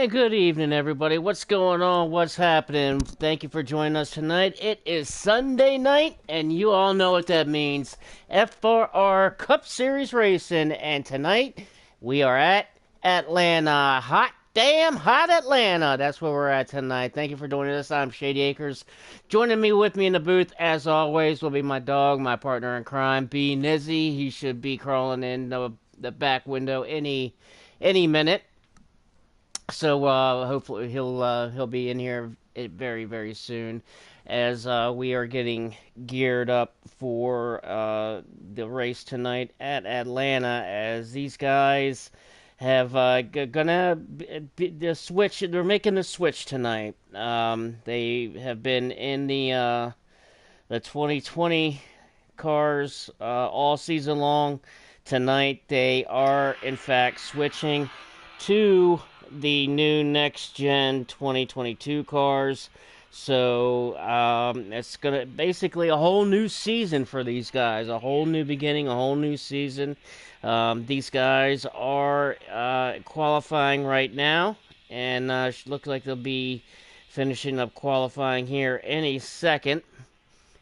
Good evening, everybody. What's going on? What's happening? Thank you for joining us tonight. It is Sunday night, and you all know what that means. FRR Cup Series racing, and tonight we are at Atlanta. Hot damn hot Atlanta. That's where we're at tonight. Thank you for joining us. I'm Shady Acres. Joining me with me in the booth, as always, will be my dog, my partner in crime, B Nizzy. He should be crawling in the back window any minute. So hopefully he'll be in here very very soon, as we are getting geared up for the race tonight at Atlanta. As these guys have gonna the switch. They're making the switch tonight. They have been in the 2020 cars all season long. Tonight they are in fact switching to the new next gen 2022 cars. So it's gonna basically a whole new season for these guys, a whole new beginning, a whole new season. These guys are qualifying right now, and looks like they'll be finishing up qualifying here any second.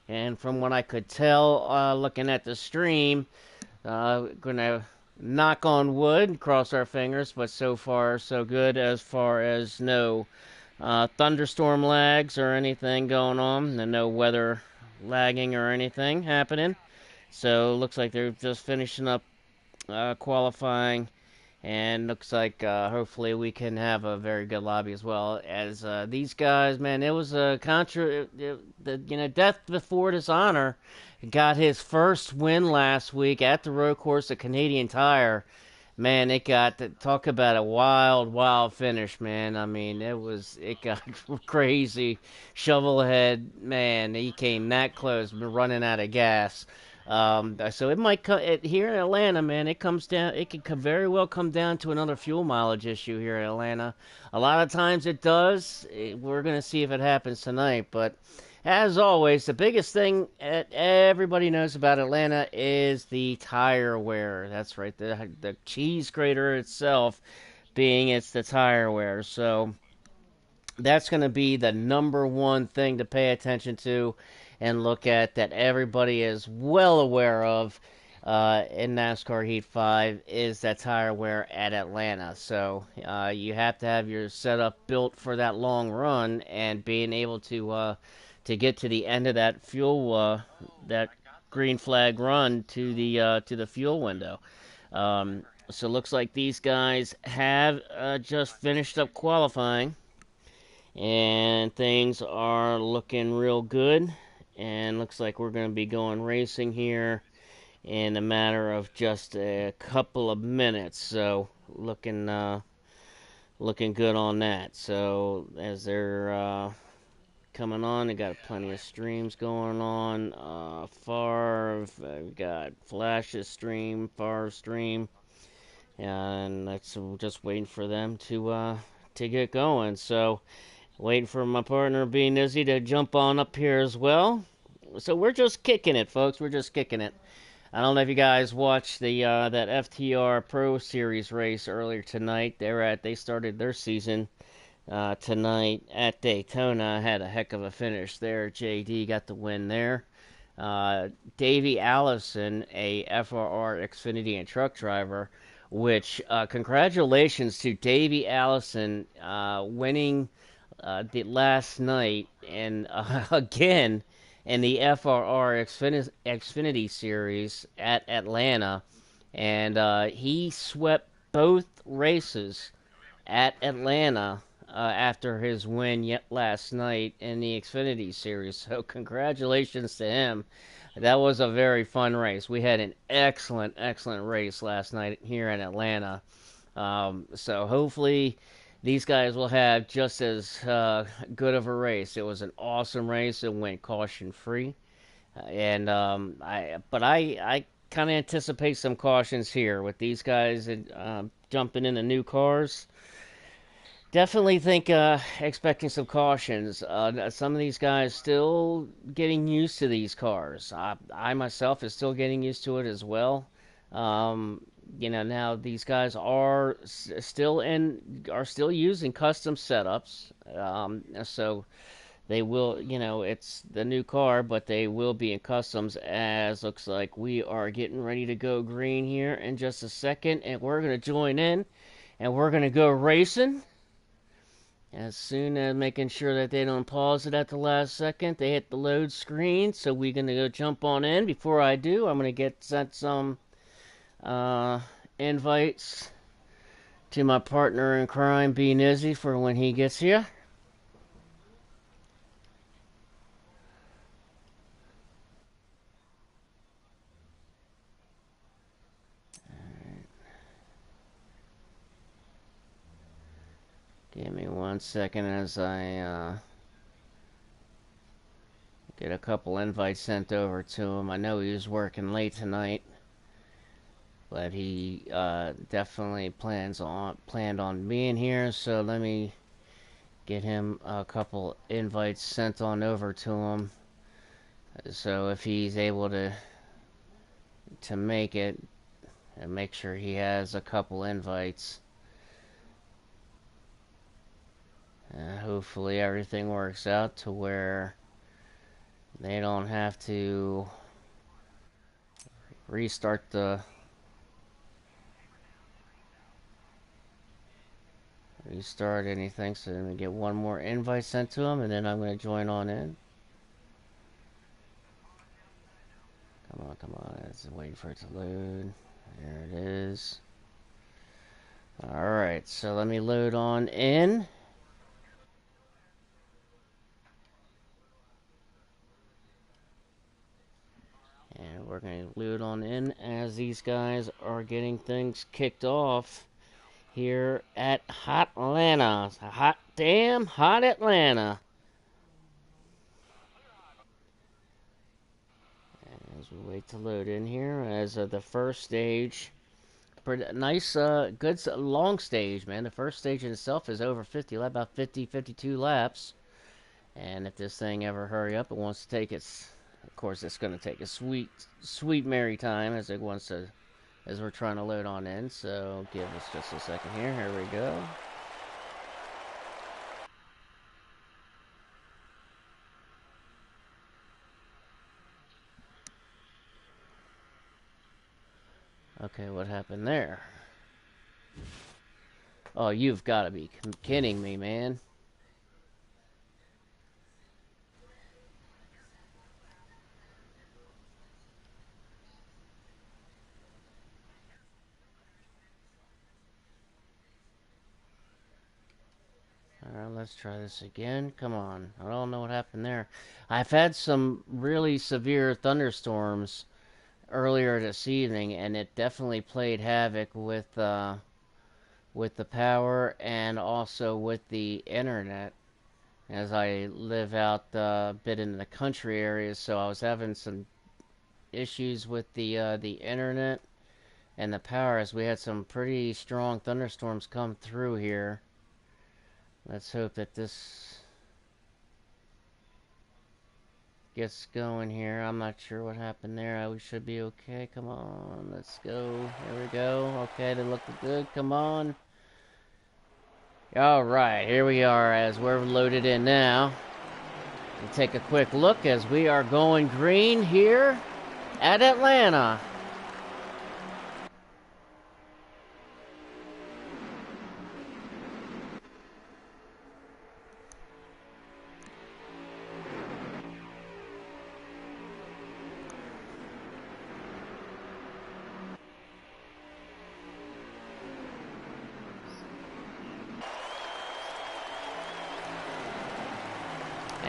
And from what I could tell, looking at the stream, gonna knock on wood, cross our fingers, but so far so good as far as no thunderstorm lags or anything going on, and no weather lagging or anything happening. So looks like they're just finishing up qualifying, and looks like hopefully we can have a very good lobby as well. As these guys, man, it was a death before dishonor. Got his first win last week at the road course at Canadian Tire. Man, it got talk about a wild finish, man. I mean, it got crazy. Shovelhead, man, he came that close, running out of gas. So it might come here in Atlanta, man. It comes down. It could very well come down to another fuel mileage issue here in Atlanta. A lot of times it does. We're gonna see if it happens tonight, but. As always, the biggest thing that everybody knows about Atlanta is the tire wear. That's right, the cheese grater itself being it's the tire wear. So that's going to be the number one thing to pay attention to and look at, that everybody is well aware of in NASCAR Heat 5 is that tire wear at Atlanta. So you have to have your setup built for that long run, and being able to get to the end of that fuel that green flag run to the fuel window. So it looks like these guys have just finished up qualifying, and things are looking real good. And looks like we're going to be going racing here in a matter of just a couple of minutes. So looking good on that. So as they're coming on, they got plenty of streams going on. We got Flash's stream, Far stream, and that's just waiting for them to get going. So waiting for my partner being Izzy to jump on up here as well. So we're just kicking it, folks. We're just kicking it. I don't know if you guys watched that FTR Pro Series race earlier tonight. They started their season tonight at Daytona. Had a heck of a finish there. JD got the win there. Davey Allison, a FRR Xfinity and truck driver, which congratulations to Davey Allison winning the last night, and again in the FRR Xfinity Series at Atlanta, and he swept both races at Atlanta after his win last night in the Xfinity Series. So congratulations to him. That was a very fun race. We had an excellent race last night here in Atlanta. So hopefully these guys will have just as good of a race. It was an awesome race. It went caution free, and I kind of anticipate some cautions here with these guys jumping into new cars. Definitely think expecting some cautions. Some of these guys still getting used to these cars. I myself is still getting used to it as well. now these guys are still using custom setups. So they will, it's the new car, but they will be in customs. As looks like we are getting ready to go green here in just a second, and we're gonna join in, and we're gonna go racing. As soon as making sure that they don't pause it at the last second, they hit the load screen. So we're gonna go jump on in. Before I do, I'm gonna get sent some uh, invites to my partner in crime, B Nizzy, for when he gets here. Give me 1 second as I get a couple invites sent over to him. I know he was working late tonight, but he definitely planned on being here. So let me get him a couple invites sent on over to him. So if he's able to make it, and make sure he has a couple invites. Hopefully everything works out to where they don't have to restart anything. So let me get one more invite sent to him, and then I'm going to join on in. Come on, it's waiting for it to load. There it is. Alright, so let me load on in. And we're going to load on in as these guys are getting things kicked off here at Hot Atlanta. Hot damn hot Atlanta. As we wait to load in here, as the first stage, pretty nice, good long stage, man. The first stage in itself is over 50, about 50, 52 laps. And if this thing ever hurry up, it wants to take its, of course, it's going to take a sweet, sweet merry time as it wants to, as we're trying to load on in. So give us just a second here. Here we go. Okay, what happened there? Oh, you've got to be kidding me, man. Alright, let's try this again. Come on. I don't know what happened there. I've had some really severe thunderstorms earlier this evening, and it definitely played havoc with the power and also with the internet. As I live out a bit in the country areas, so I was having some issues with the internet and the power, as we had some pretty strong thunderstorms come through here. Let's hope that this gets going here. I'm not sure what happened there. We should be okay. Come on, let's go. Here we go. Okay, they look good. Come on. Alright, here we are as we're loaded in now. We'll take a quick look as we are going green here at Atlanta.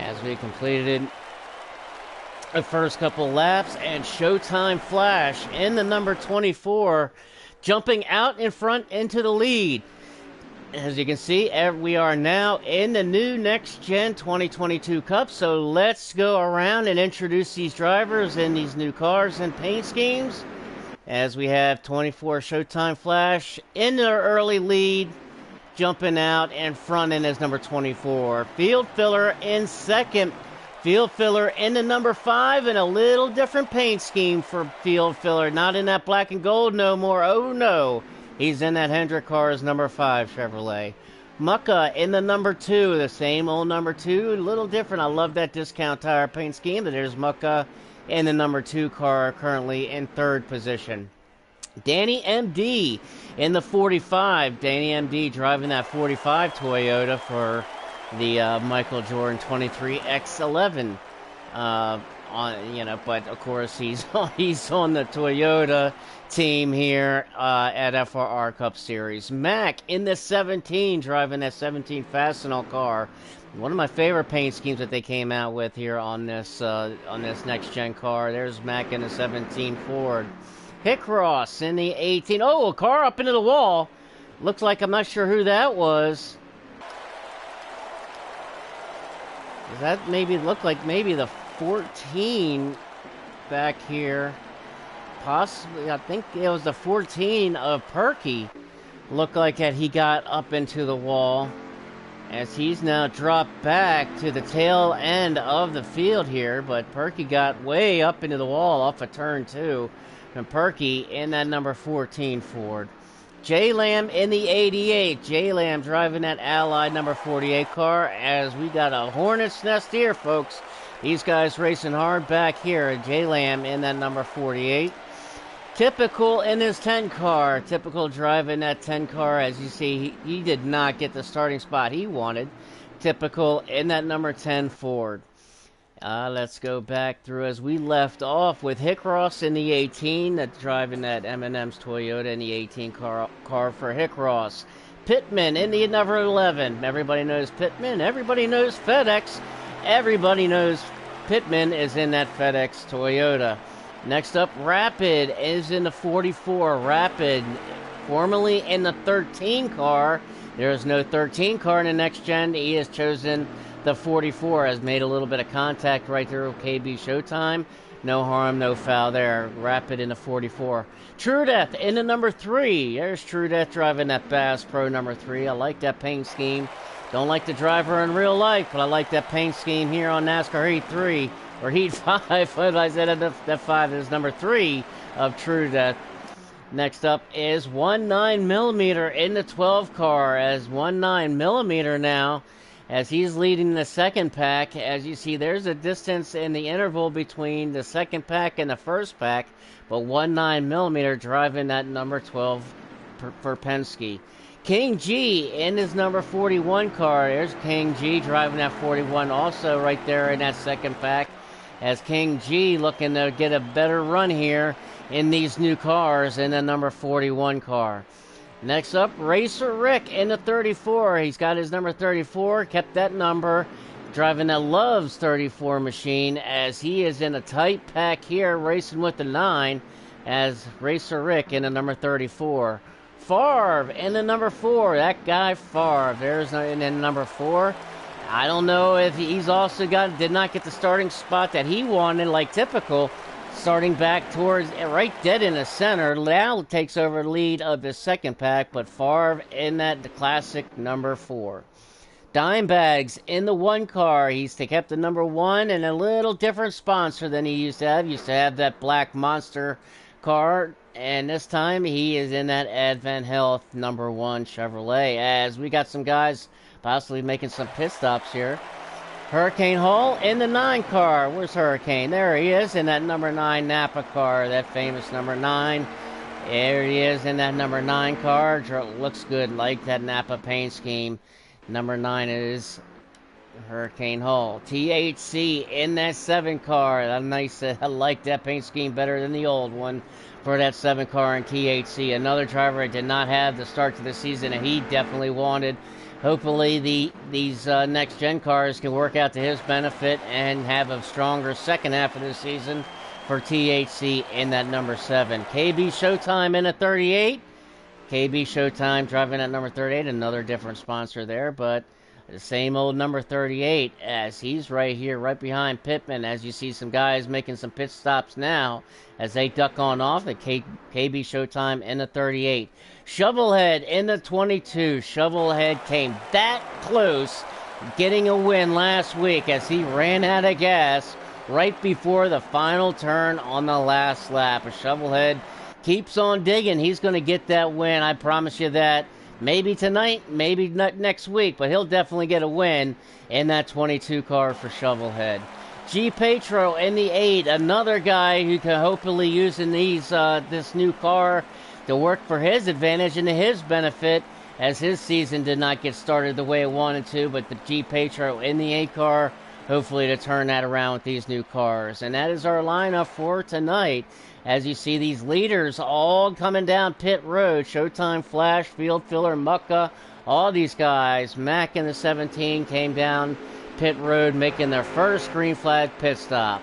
As we completed the first couple laps, and Showtime Flash in the number 24, jumping out in front into the lead. As you can see, we are now in the new Next Gen 2022 Cup, so let's go around and introduce these drivers in these new cars and paint schemes. As we have 24 Showtime Flash in their early lead, jumping out in front in his number 24. Field filler in second Field filler in the number 5, and a little different paint scheme for field filler. Not in that black and gold no more. Oh no, he's in that Hendrick Cars number 5 Chevrolet. Mucka in the number 2, the same old number 2, a little different. I love that discount tire paint scheme. But there's Mucka in the number 2 car, currently in 3rd position. Danny MD in the 45. Danny MD driving that 45 Toyota for the Michael Jordan 23X11. But of course he's on the Toyota team here at FRR Cup Series. Mac in the 17, driving that 17 Fastenal car. One of my favorite paint schemes that they came out with here on this next gen car. There's Mac in the 17 Ford. Hickross in the 18. Oh, a car up into the wall. Looks like, I'm not sure who that was. Does that maybe look like maybe the 14 back here? Possibly, I think it was the 14 of Perky. Looked like that he got up into the wall, as he's now dropped back to the tail end of the field here. But Perky got way up into the wall off of turn 2. And Perky in that number 14 Ford. J Lamb in the 88. J Lamb driving that Allied number 48 car, as we got a hornet's nest here, folks. These guys racing hard back here. J Lamb in that number 48. Typical in his 10 car. Typical driving that 10 car. As you see, he did not get the starting spot he wanted. Typical in that number 10 Ford. Let's go back through as we left off with Hickross in the 18, that's driving that M&M's Toyota in the 18 car for Hickross. Pittman in the number 11. Everybody knows Pittman. Everybody knows FedEx. Everybody knows Pittman is in that FedEx Toyota. Next up, Rapid is in the 44. Rapid, formerly in the 13 car. There is no 13 car in the next gen. He has chosen the 44, has made a little bit of contact right there with KB Showtime. No harm, no foul there. Rapid in the 44. True Death in the number 3. There's True Death driving that Bass Pro number 3. I like that paint scheme. Don't like the driver in real life, but I like that paint scheme here on NASCAR Heat 3. Or Heat 5. What I said that 5 is number 3 of True Death. Next up is 19mm in the 12 car, as 19mm now, as he's leading the second pack. As you see, there's a distance in the interval between the second pack and the first pack, but 19mm driving that number 12 for Penske. King G in his number 41 car. There's King G driving that 41 also right there in that second pack, as King G looking to get a better run here in these new cars in the number 41 car. Next up, Racer Rick in the 34. He's got his number 34, kept that number, driving that Loves 34 machine, as he is in a tight pack here, racing with the 9, as Racer Rick in the number 34. Favre in the number 4. That guy Favre, there's in the number 4. I don't know if he's also did not get the starting spot that he wanted, like typical. Starting back towards right dead in the center. Now takes over the lead of the second pack, but Favre in the classic number 4. Dimebags in the 1 car. He's kept the number 1 and a little different sponsor than he used to have. Used to have that black monster car, and this time he is in that Advent Health number 1 Chevrolet, as we got some guys possibly making some pit stops here. Hurricane Hall in the 9 car. Where's Hurricane? There he is in that number 9 Napa car, that famous number 9. There he is in that number 9 car. Looks good, like that Napa paint scheme. Number 9 is Hurricane Hall. THC in that 7 car. I like that paint scheme better than the old one for that 7 car in THC. Another driver that did not have the start to the season that he definitely wanted. Hopefully these next gen cars can work out to his benefit and have a stronger second half of the season for THC in that number 7. KB Showtime in a 38. KB Showtime driving at number 38. Another different sponsor there, but the same old number 38, as he's right here, right behind Pittman. As you see some guys making some pit stops now as they duck on off. The KB Showtime in the 38. Shovelhead in the 22. Shovelhead came that close getting a win last week as he ran out of gas right before the final turn on the last lap. A Shovelhead keeps on digging. He's going to get that win. I promise you that. Maybe tonight, maybe not next week, but he'll definitely get a win in that 22 car for Shovelhead. G. Petro in the 8, another guy who can hopefully using this new car to work for his advantage and to his benefit, as his season did not get started the way it wanted to, but the G. Petro in the 8 car, hopefully to turn that around with these new cars. And that is our lineup for tonight. As you see these leaders all coming down pit road, Showtime, Flash, Field Filler, Mucka, all these guys, Mac in the 17 came down pit road making their first green flag pit stop.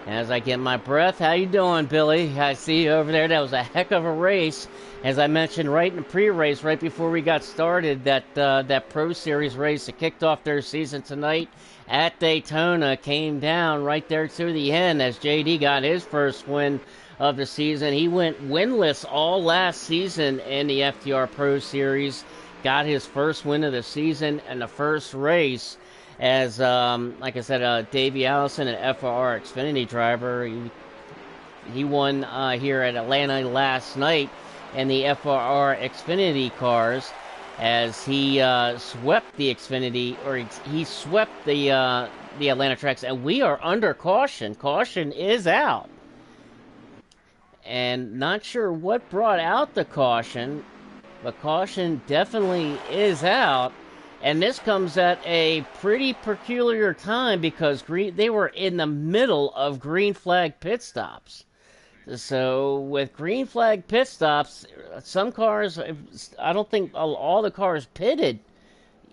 As I get my breath, how you doing, Billy? I see you over there. That was a heck of a race. As I mentioned right in the pre-race, right before we got started, that Pro Series race that kicked off their season tonight at Daytona came down right there to the end as JD got his first win of the season. He went winless all last season in the FTR Pro Series, got his first win of the season and the first race. As, like I said, Davey Allison, an FRR Xfinity driver, he won here at Atlanta last night in the FRR Xfinity cars as he swept the Xfinity, or he swept the Atlanta tracks, and we are under caution. Caution is out. And not sure what brought out the caution, but caution definitely is out. And this comes at a pretty peculiar time because they were in the middle of green flag pit stops. So with green flag pit stops, some cars, I don't think all the cars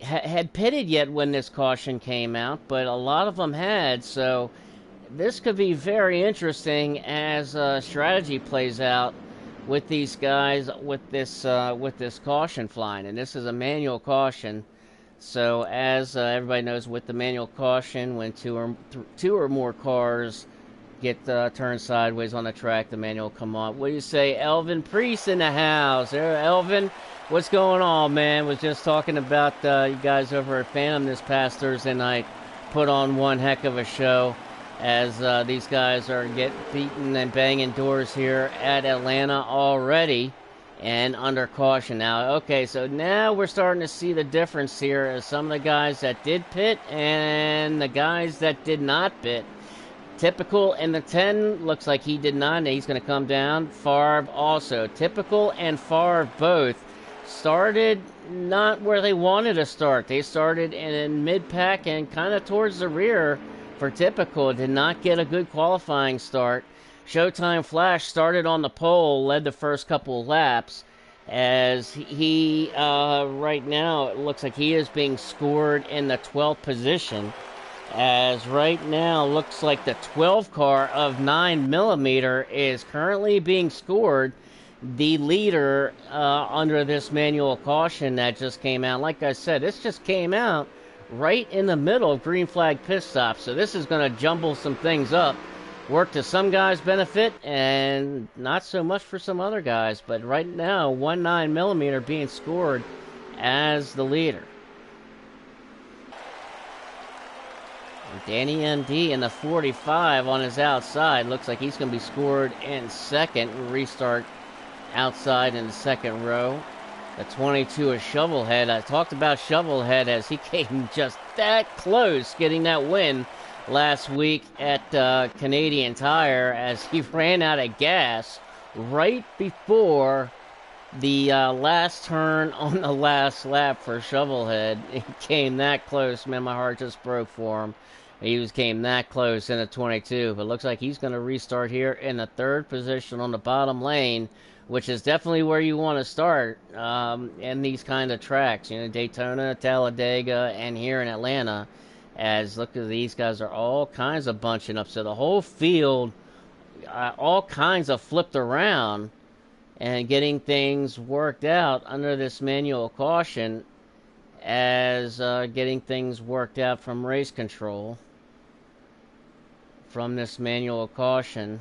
had pitted yet when this caution came out, but a lot of them had. So this could be very interesting as strategy plays out with these guys with this caution flying. And this is a manual caution. So as everybody knows, with the manual caution, when two or more cars get turned sideways on the track, the manual will come on. What do you say, Elvin Priest in the house? There, Elvin, what's going on, man? Was just talking about you guys over at Phantom this past Thursday night. Put on one heck of a show as these guys are getting beaten and banging doors here at Atlanta already. And under caution now. Okay, so now we're starting to see the difference here as some of the guys that did pit and the guys that did not pit. Typical in the 10 looks like he did not, and he's going to come down. Favre also. Typical and Favre both started not where they wanted to start. They started in mid-pack and kind of towards the rear for Typical. Did not get a good qualifying start. Showtime Flash started on the pole, led the first couple of laps, as he, right now, it looks like he is being scored in the 12th position, as right now, looks like the 12 car of 9mm is currently being scored, the leader, under this manual caution that just came out. Like I said, this just came out right in the middle of green flag pit stop, so this is going to jumble some things up. Work to some guys' benefit and not so much for some other guys. But right now, 9mm being scored as the leader. Danny MD in the 45 on his outside. Looks like he's going to be scored in second. Restart outside in the second row. The 22 is Shovelhead. I talked about Shovelhead as he came just that close getting that win last week at Canadian Tire as he ran out of gas right before the last turn on the last lap for Shovelhead. He came that close. Man, my heart just broke for him. Came that close in the 22, but looks like he's going to restart here in the third position on the bottom lane, which is definitely where you want to start in these kind of tracks. You know, Daytona, Talladega, and here in Atlanta. As look at these guys are all kinds of bunching up. So the whole field, all kinds of flipped around and getting things worked out under this manual caution as getting things worked out from race control from this manual caution.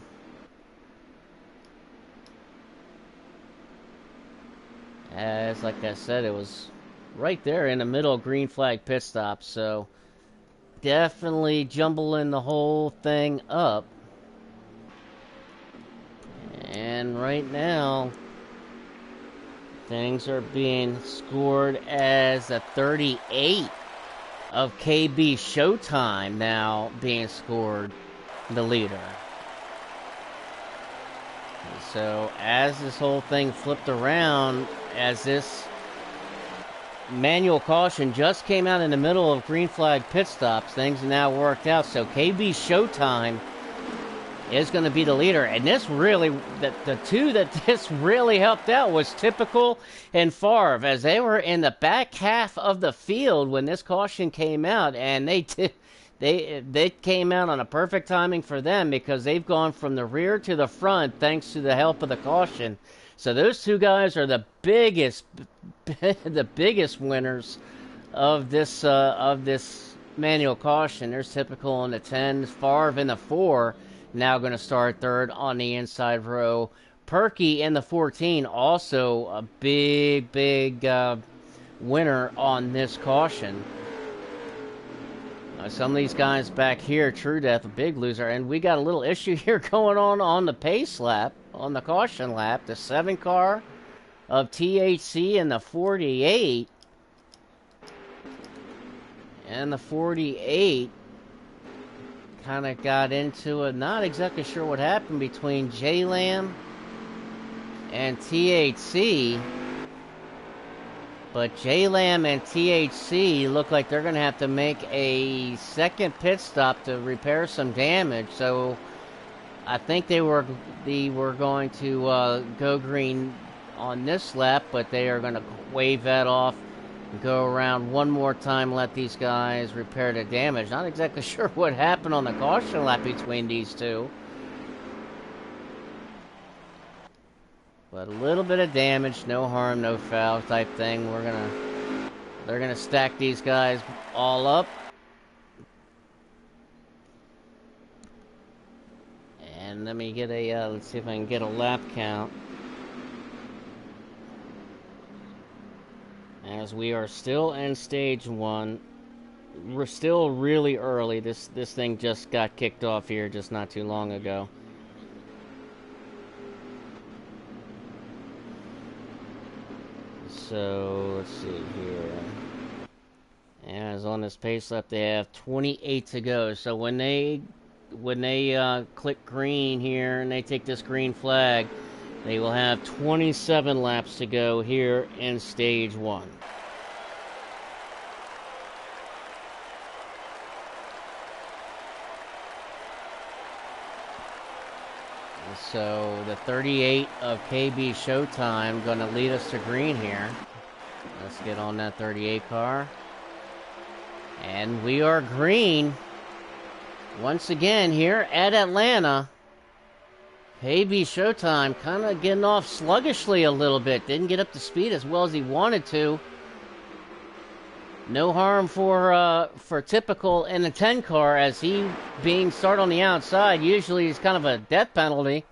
As like I said, it was right there in the middle of green flag pit stop. So definitely jumbling the whole thing up. And right now, things are being scored as a 38 of KB Showtime now being scored the leader. So as this whole thing flipped around, as this manual caution just came out in the middle of green flag pit stops, things now worked out. So KB Showtime is going to be the leader. And this really, the two that this really helped out was Typical and Favre, as they were in the back half of the field when this caution came out, and they came out on a perfect timing for them, because they've gone from the rear to the front thanks to the help of the caution. So those two guys are the biggest the biggest winners of this manual caution. There's Typical in the 10, Favre in the 4, now going to start third on the inside row. Perky in the 14, also a big winner on this caution. Some of these guys back here, True Death, a big loser. And we got a little issue here going on the pace lap, on the caution lap. The 7 car of THC and the 48. And the 48 kind of got into it. Not exactly sure what happened between J-Lam and THC. But J-Lam and THC look like they're going to have to make a second pit stop to repair some damage. So I think they were going to go green on this lap, but they are going to wave that off, go around one more time, let these guys repair the damage. Not exactly sure what happened on the caution lap between these two. But a little bit of damage, no harm, no foul type thing. They're gonna stack these guys all up. And let me get let's see if I can get a lap count. As we are still in stage 1. We're still really early. This thing just got kicked off here just not too long ago. So let's see here. As on this pace lap, they have 28 to go. So when they click green here and they take this green flag, they will have 27 laps to go here in stage 1. So the 38 of KB Showtime going to lead us to green here. Let's get on that 38 car. And we are green once again here at Atlanta. KB Showtime kind of getting off sluggishly a little bit. Didn't get up to speed as well as he wanted to. No harm for Typical in the 10 car, as he being started on the outside. Usually he's kind of a death penalty,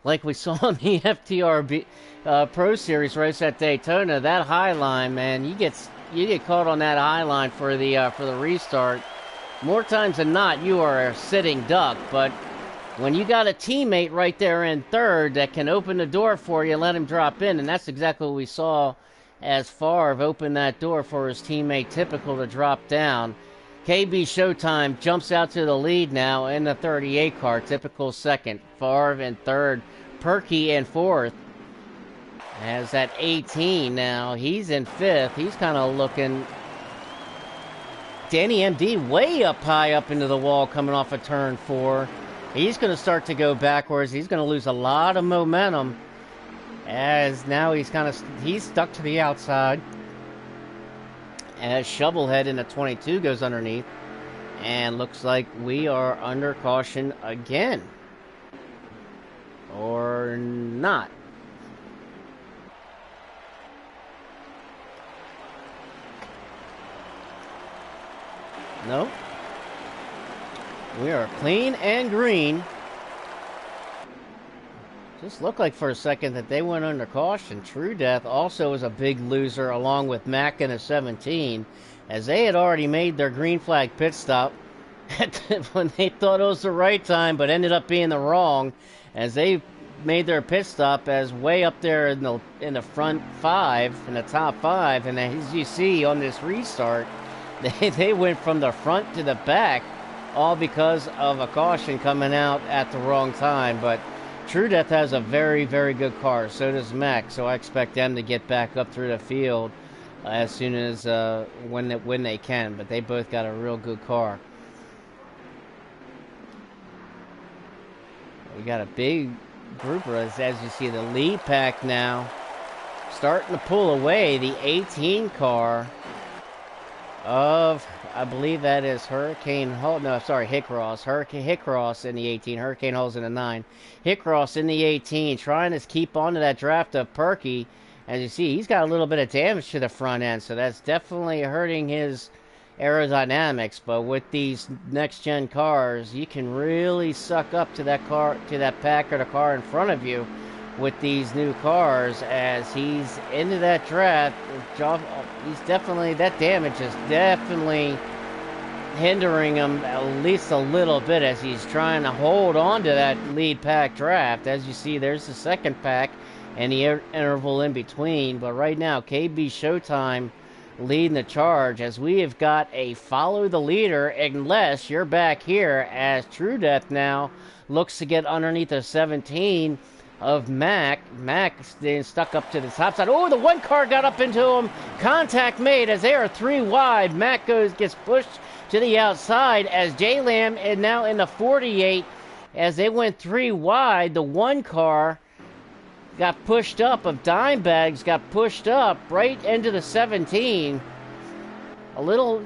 like we saw in the FTR Pro Series race at Daytona. That high line, man, you get caught on that high line for the restart. More times than not, you are a sitting duck. But when you got a teammate right there in third that can open the door for you and let him drop in, and that's exactly what we saw as Favre opened that door for his teammate Typical to drop down. KB Showtime jumps out to the lead now in the 38 car. Typical second, Favre in third, Perky in fourth. As that 18 now, he's in fifth. He's kind of looking... Danny MD way up high up into the wall coming off of turn 4. He's going to start to go backwards. He's going to lose a lot of momentum, as now he's stuck to the outside. As Shovelhead in the 22 goes underneath. And looks like we are under caution again. Or not. No. We are clean and green. Just looked like for a second that they went under caution. True Death also was a big loser along with Mack in a 17, as they had already made their green flag pit stop when they thought it was the right time, but ended up being the wrong, as they made their pit stop as way up there in the front five, in the top five, and as you see on this restart, they went from the front to the back, all because of a caution coming out at the wrong time. But True Death has a very, very good car. So does Mack. So I expect them to get back up through the field as soon as when they can. But they both got a real good car. We got a big group of us, as you see the lead pack now starting to pull away. The 18 car of, I believe that is Hurricane Hull. No, sorry, Hickross. Hickross in the 18. Hurricane Hull's in the 9. Hickross in the 18, trying to keep onto that draft of Perky. As you see, he's got a little bit of damage to the front end, so that's definitely hurting his aerodynamics. But with these next-gen cars, you can really suck up to that car, to that pack or the car in front of you with these new cars. As he's into that draft, he's definitely, that damage is definitely hindering him at least a little bit as he's trying to hold on to that lead pack draft. As you see, there's the second pack and the interval in between. But right now, KB Showtime leading the charge, as we have got a follow the leader unless you're back here, as True Death now looks to get underneath the 17 of Mack. Mack staying stuck up to the top side. Oh, the one car got up into him. Contact made as they are 3 wide. Mack gets pushed to the outside as J-Lam is now in the 48 as they went 3 wide. The one car got pushed up of Dimebags, got pushed up right into the 17. A little,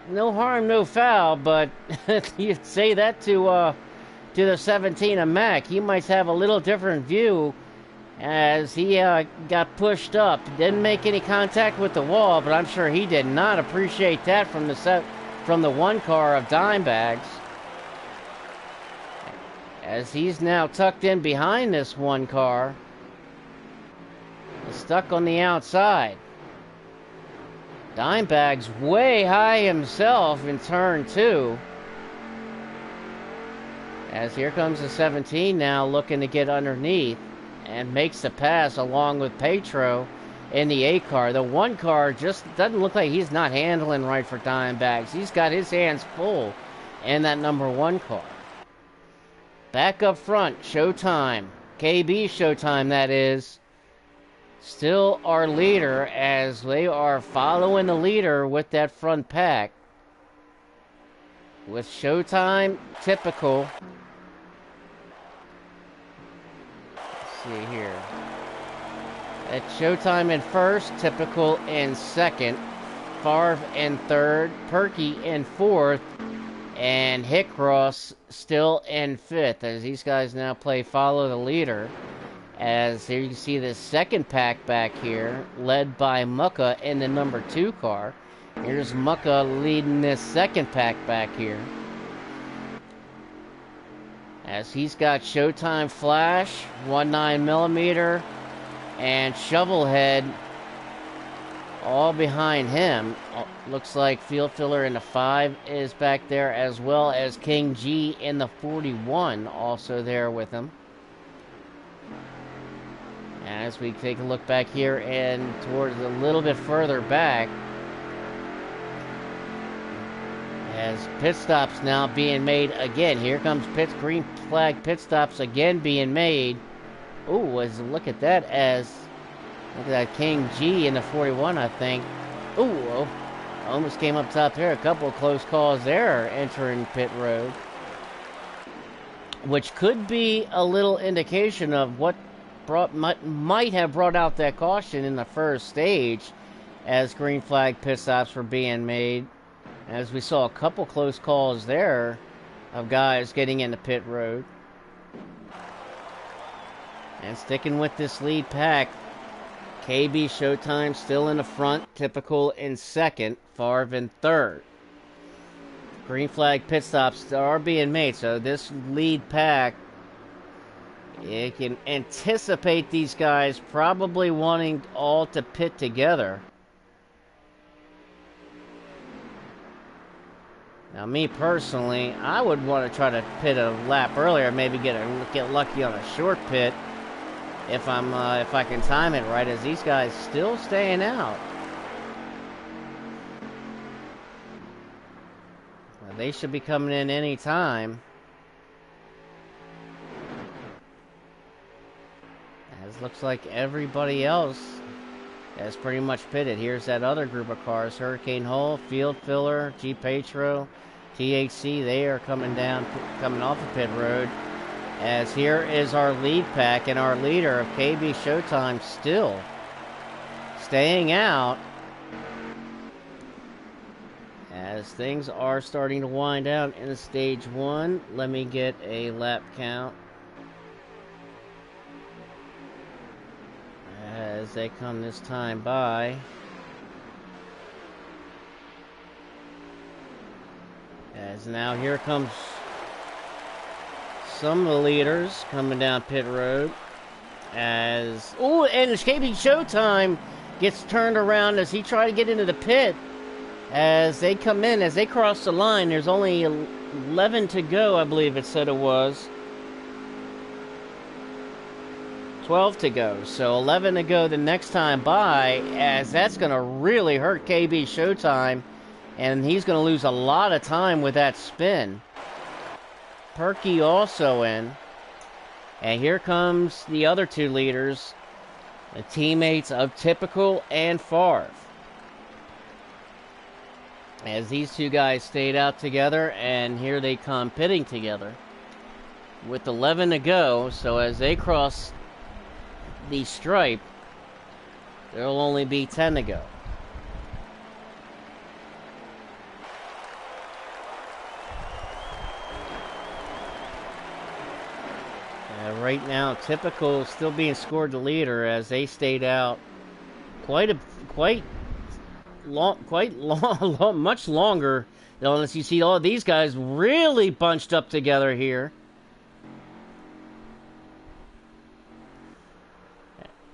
no harm, no foul, but you say that to the 17 of Mack, he might have a little different view as he got pushed up. Didn't make any contact with the wall, but I'm sure he did not appreciate that from the one car of Dimebags. As he's now tucked in behind this one car, stuck on the outside. Dimebags way high himself in turn 2. As here comes the 17 now looking to get underneath and makes the pass along with Petro in the 8 car. The one car just doesn't look like he's not handling right for Dimebags. He's got his hands full in that number 1 car. Back up front, Showtime. KB Showtime, that is. Still our leader as they are following the leader with that front pack. With Showtime, typical. Let's see here. At Showtime in first, typical in second. Favre in third, Perky in fourth, and Hickross still in fifth, as these guys now play follow the leader. As here you see the second pack back here, led by Mucka in the number 2 car. Here's Mucka leading this second pack back here. As he's got Showtime Flash, 19mm, and Shovelhead all behind him. Looks like Field Filler in the 5 is back there, as well as King G in the 41 also there with him. As we take a look back here and towards a little bit further back, as pit stops now being made again. Here comes green flag pit stops again being made. Ooh, look at that, look at that King G in the 41, I think. Ooh, almost came up top there. A couple of close calls there entering pit road, which could be a little indication of what might have brought out that caution in the first stage as green flag pit stops were being made. As we saw a couple close calls there of guys getting into pit road. And sticking with this lead pack, KB Showtime still in the front, typical in second, Favre in third. Green flag pit stops are being made, so this lead pack You can anticipate these guys probably wanting all to pit together. Now, me personally, I would want to try to pit a lap earlier, maybe get lucky on a short pit if I can time it right, as these guys still staying out. Well, they should be coming in any time. As looks like everybody else has pretty much pitted. Here's that other group of cars: Hurricane Hull, Field Filler, G Petro, THC. They are coming off of pit road. As here is our lead pack, and our leader of KB Showtime still staying out. As things are starting to wind down in stage 1, let me get a lap count as they come this time by. As now here comes some of the leaders coming down pit road. As and KB Showtime gets turned around as he tried to get into the pit. As they come in, as they cross the line, there's only 11 to go, I believe it said it was. 12 to go, so 11 to go the next time by, as that's going to really hurt KB Showtime, and he's going to lose a lot of time with that spin. Perky also in, and here comes the other two leaders, the teammates of Typical and Favre. As these two guys stayed out together, and here they come pitting together with 11 to go. So as they cross the stripe, there'll only be 10 to go. Right now, Typical still being scored the leader, as they stayed out quite long, much longer. Unless you see all of these guys really bunched up together here.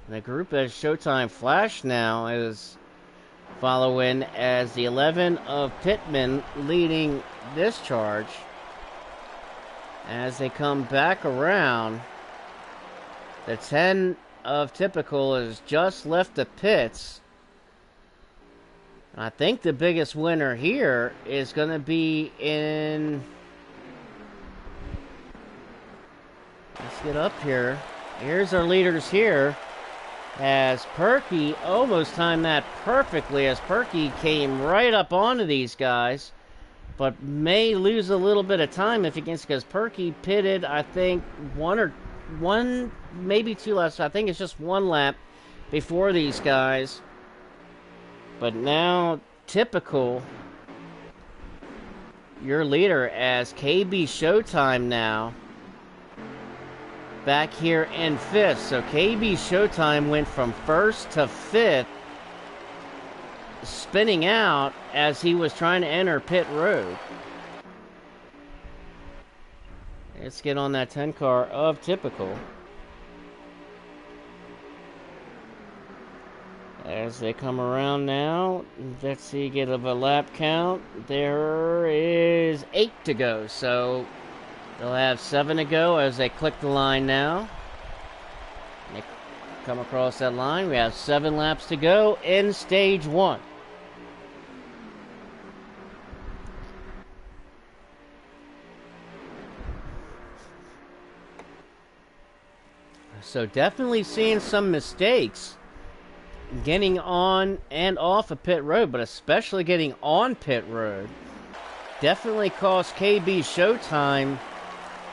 The group as Showtime Flash now is following, as the 11 of Pittman leading this charge. As they come back around, the 10 of Typical has just left the pits. I think the biggest winner here is going to be in... Let's get up here. Here's our leaders here. As Perky almost timed that perfectly, as Perky came right up onto these guys. But may lose a little bit of time if he gets, because Perky pitted, I think, one, maybe two laps. I think it's just one lap before these guys. But now, Typical, your leader, as KB Showtime now, back here in 5th. So KB Showtime went from 1st to 5th, spinning out as he was trying to enter pit road. Let's get on that 10 car of Typical. As they come around now, let's see, get a lap count. There is 8 to go, so they'll have 7 to go as they click the line now. They come across that line. We have 7 laps to go in stage 1. So definitely seeing some mistakes getting on and off of pit road, but especially getting on pit road. Definitely cost KB Showtime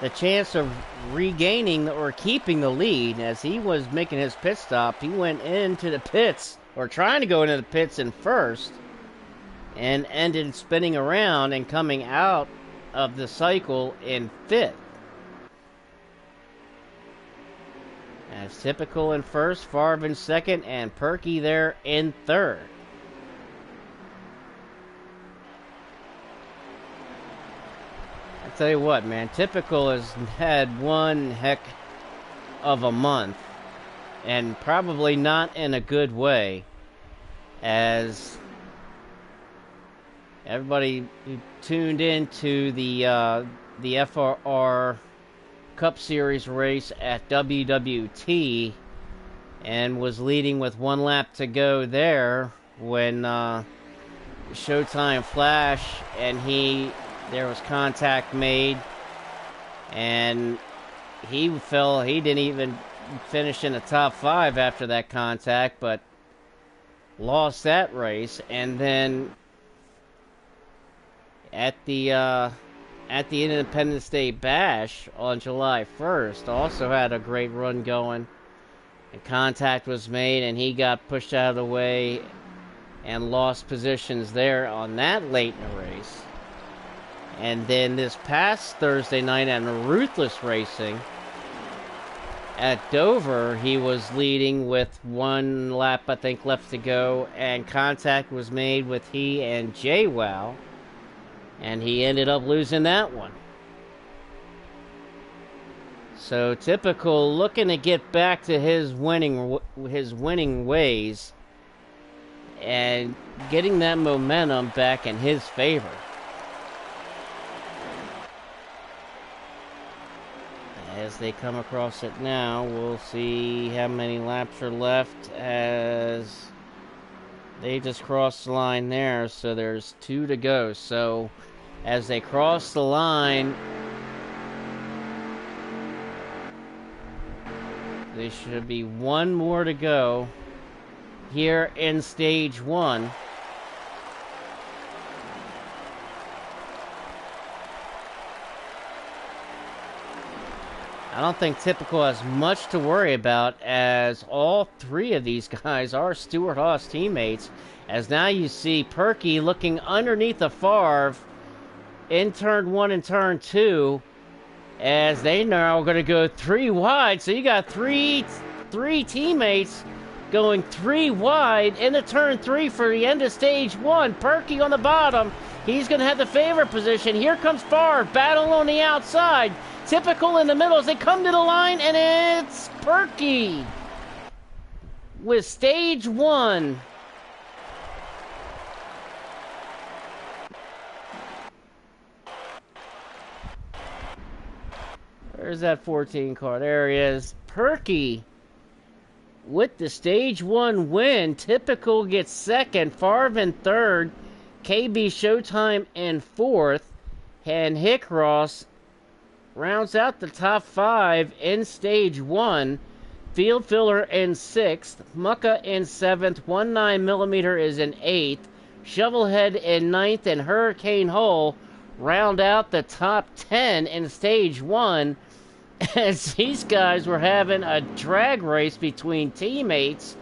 the chance of regaining or keeping the lead. As he was making his pit stop, he went into the pits, or trying to go into the pits in 1st, and ended spinning around and coming out of the cycle in 5th. As Typical in 1st, Favre in 2nd, and Perky there in 3rd. I tell you what, man, Typical has had one heck of a month, and probably not in a good way, as everybody who tuned into the FRR Cup Series race at WWT and was leading with 1 lap to go there when Showtime flashed, and there was contact made, and he didn't even finish in the top 5 after that contact, but lost that race. And then at the Independence Day Bash on July 1st, also had a great run going, and contact was made, and he got pushed out of the way and lost positions there on that late in the race. And then this past Thursday night at Ruthless Racing at Dover, he was leading with 1 lap, I think, left to go, and contact was made with he and JWoww, and he ended up losing that one. So Typical looking to get back to his winning ways and getting that momentum back in his favor. As they come across it now, we'll see how many laps are left, as they just crossed the line there, so there's 2 to go. So as they cross the line, there should be 1 more to go here in stage 1. I don't think Typical has much to worry about, as all 3 of these guys are Stewart-Haas teammates. As now you see Perky looking underneath the FRR in turn 1 and turn 2, as they now are going to go 3 wide. So you got three teammates going 3 wide into turn 3 for the end of stage 1. Perky on the bottom. He's going to have the favorite position. Here comes FRR, battle on the outside. Typical in the middle as they come to the line, and it's Perky with stage 1. Where's that 14 car? There he is. Perky with the stage 1 win. Typical gets 2nd, FRR in 3rd, KB Showtime in 4th, and Hickross rounds out the top 5 in stage 1. Field Filler in 6th, Mucka in 7th, 19mm is in 8th, Shovelhead in 9th, and Hurricane Hole round out the top 10 in stage 1, as these guys were having a drag race between teammates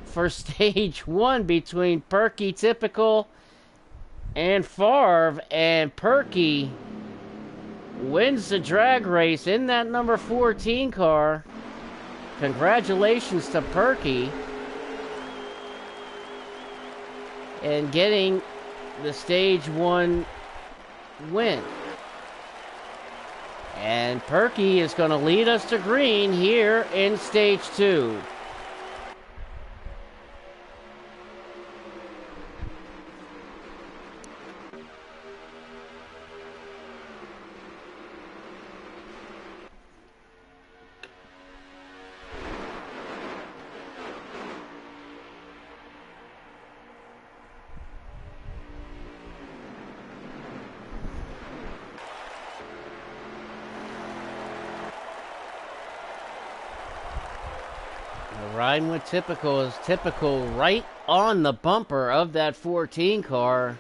for stage 1 between Perky, Typical, and FRR, and Perky wins the drag race in that number 14 car. Congratulations to Perky and getting the stage 1 win. And Perky is going to lead us to green here in stage 2. Riding with Typical is Typical right on the bumper of that 14 car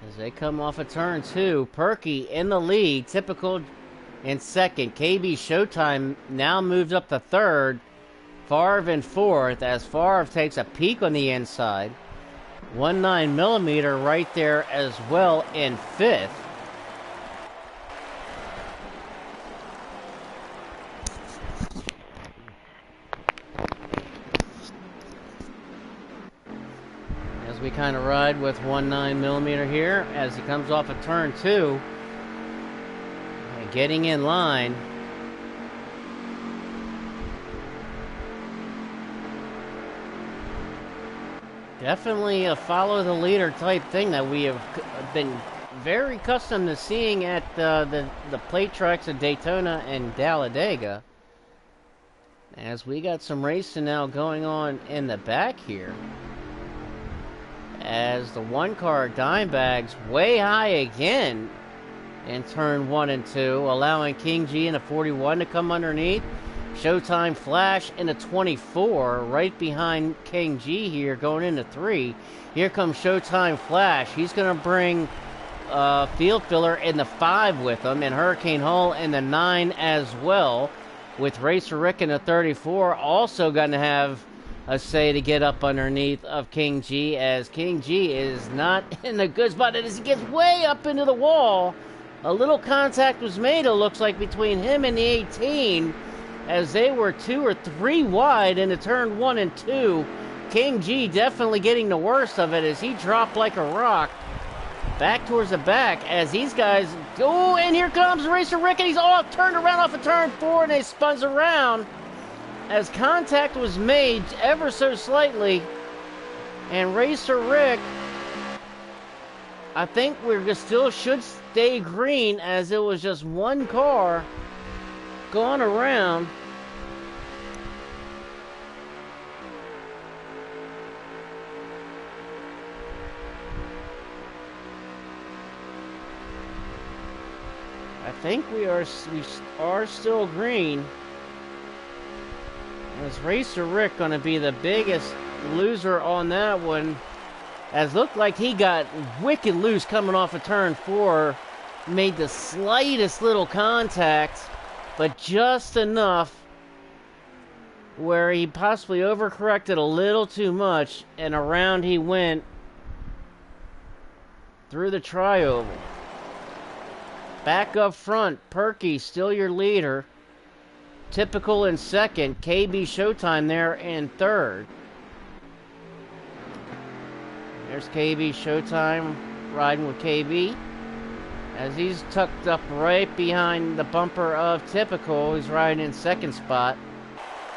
as they come off of turn 2. Perky in the lead, Typical in 2nd. KB Showtime now moved up to 3rd, FRR in 4th, as FRR takes a peek on the inside. 19mm right there as well in 5th. We kind of ride with 19mm here as he comes off of turn 2. getting in line. Definitely a follow the leader type thing that we have been very accustomed to seeing at the plate tracks of Daytona and Talladega. As we got some racing now going on in the back here. As the one car Dimebag's way high again in turn 1 and 2, allowing King G in a 41 to come underneath. Showtime Flash in a 24 right behind King G here going into 3. Here comes Showtime Flash. He's going to bring Field Filler in the 5 with him, and Hurricane Hall in the 9 as well, with Racer Rick in the 34 also going to have a say to get up underneath of King G, as King G is not in a good spot. And as he gets way up into the wall, a little contact was made, it looks like, between him and the 18, as they were 2 or 3 wide into turn 1 and 2. King G definitely getting the worst of it as he dropped like a rock back towards the back as these guys go. And here comes Racer Rick, and he's off, turned around off of turn 4, and they spuns around as contact was made ever so slightly. And Racer Rick, I think we still should stay green, as it was just one car going around. I think we are still green. As Racer Rick going to be the biggest loser on that one, as looked like he got wicked loose coming off of turn 4, made the slightest little contact, but just enough where he possibly overcorrected a little too much, and around he went through the tri-oval. Back up front, Perky still your leader. Typical in second, KB Showtime there in third. There's KB Showtime riding with KB. As he's tucked up right behind the bumper of Typical, he's riding in second spot.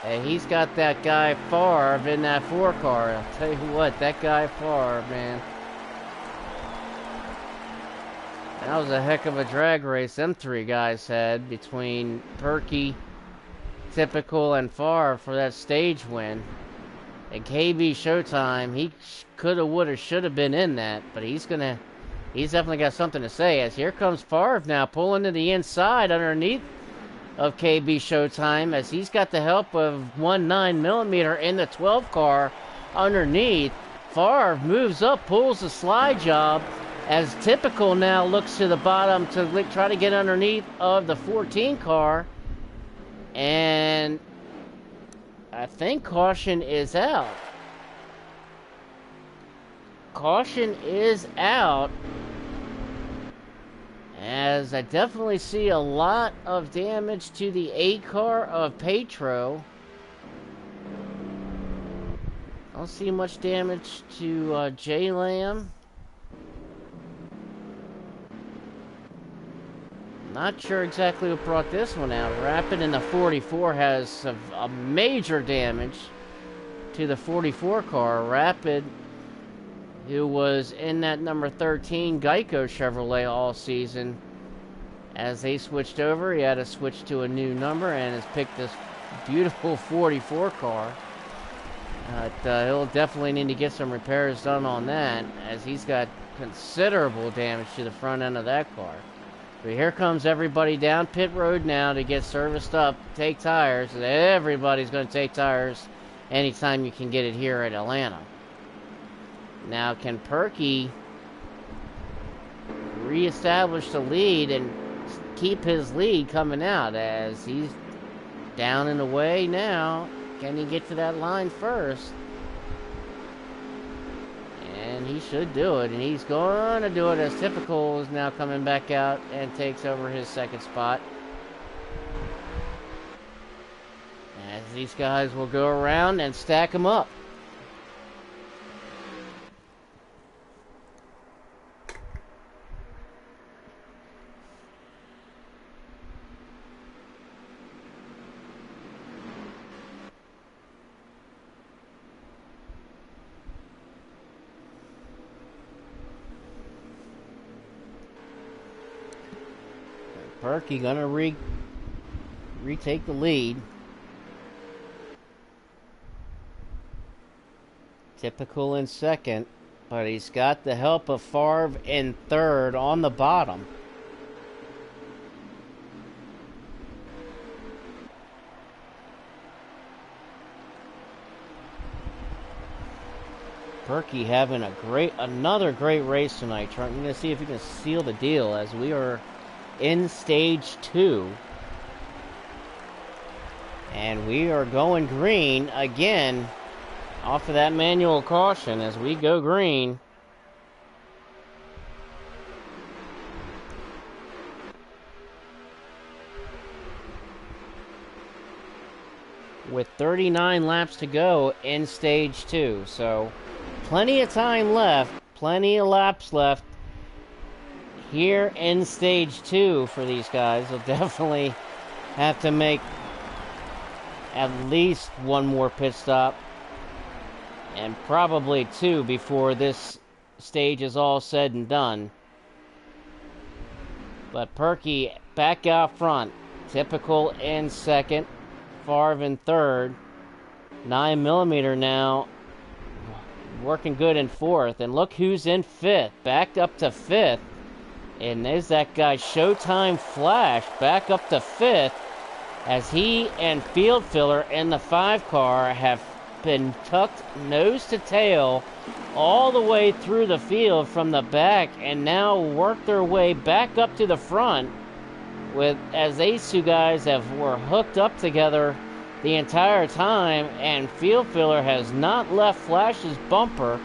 And he's got that guy Favre in that 4 car. I'll tell you what, that guy Favre, man. That was a heck of a drag race them 3 guys had between Perky, Typical, and Favre for that stage win. And KB Showtime, he coulda, woulda, shoulda been in that, but he's definitely got something to say. As here comes Favre now, pulling to the inside underneath of KB Showtime, as he's got the help of 19mm in the 12 car underneath. Favre moves up, pulls the slide job, as Typical now looks to the bottom to try to get underneath of the 14 car. And I think caution is out. Caution is out, as I definitely see a lot of damage to the 8 car of Petro. I don't see much damage to J Lamb. Not sure exactly what brought this one out. Rapid in the 44 has a major damage to the 44 car. Rapid, who was in that number 13 Geico Chevrolet all season. As they switched over, he had to switch to a new number and has picked this beautiful 44 car. He'll definitely need to get some repairs done on that, as he's got considerable damage to the front end of that car. But here comes everybody down pit road now to get serviced up, take tires. And everybody's going to take tires anytime you can get it here at Atlanta. Now, can Perky reestablish the lead and keep his lead coming out, as he's down and away now? Can he get to that line first? And he should do it, and he's going to do it, as Typical is now coming back out and takes over his second spot. As these guys will go around and stack them up. Perky gonna retake the lead. Typical in second, but he's got the help of Favre in third on the bottom. Perky having another great race tonight. Trying to see if he can seal the deal as we are in stage 2. And we are going green again off of that manual caution as we go green. With 39 laps to go in stage 2. So plenty of time left, plenty of laps left here in stage 2 for these guys. They'll definitely have to make at least one more pit stop, and probably 2 before this stage is all said and done. But Perky back out front, typical in second, Favre in third, 9mm now working good in fourth, and look who's in fifth, back up to fifth, and there's that guy Showtime Flash back up to fifth as he and Field Filler in the 5 car have been tucked nose to tail all the way through the field from the back, and now work their way back up to the front with as these two guys were hooked up together the entire time, and Field Filler has not left Flash's bumper,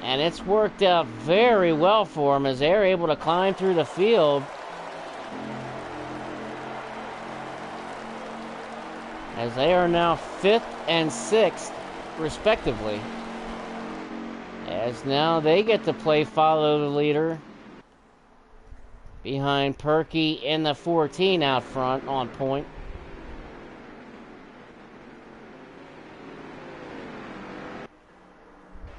and it's worked out very well for them as they're able to climb through the field as they are now 5th and 6th respectively, as now they get to play follow the leader behind Perky in the 14 out front on point.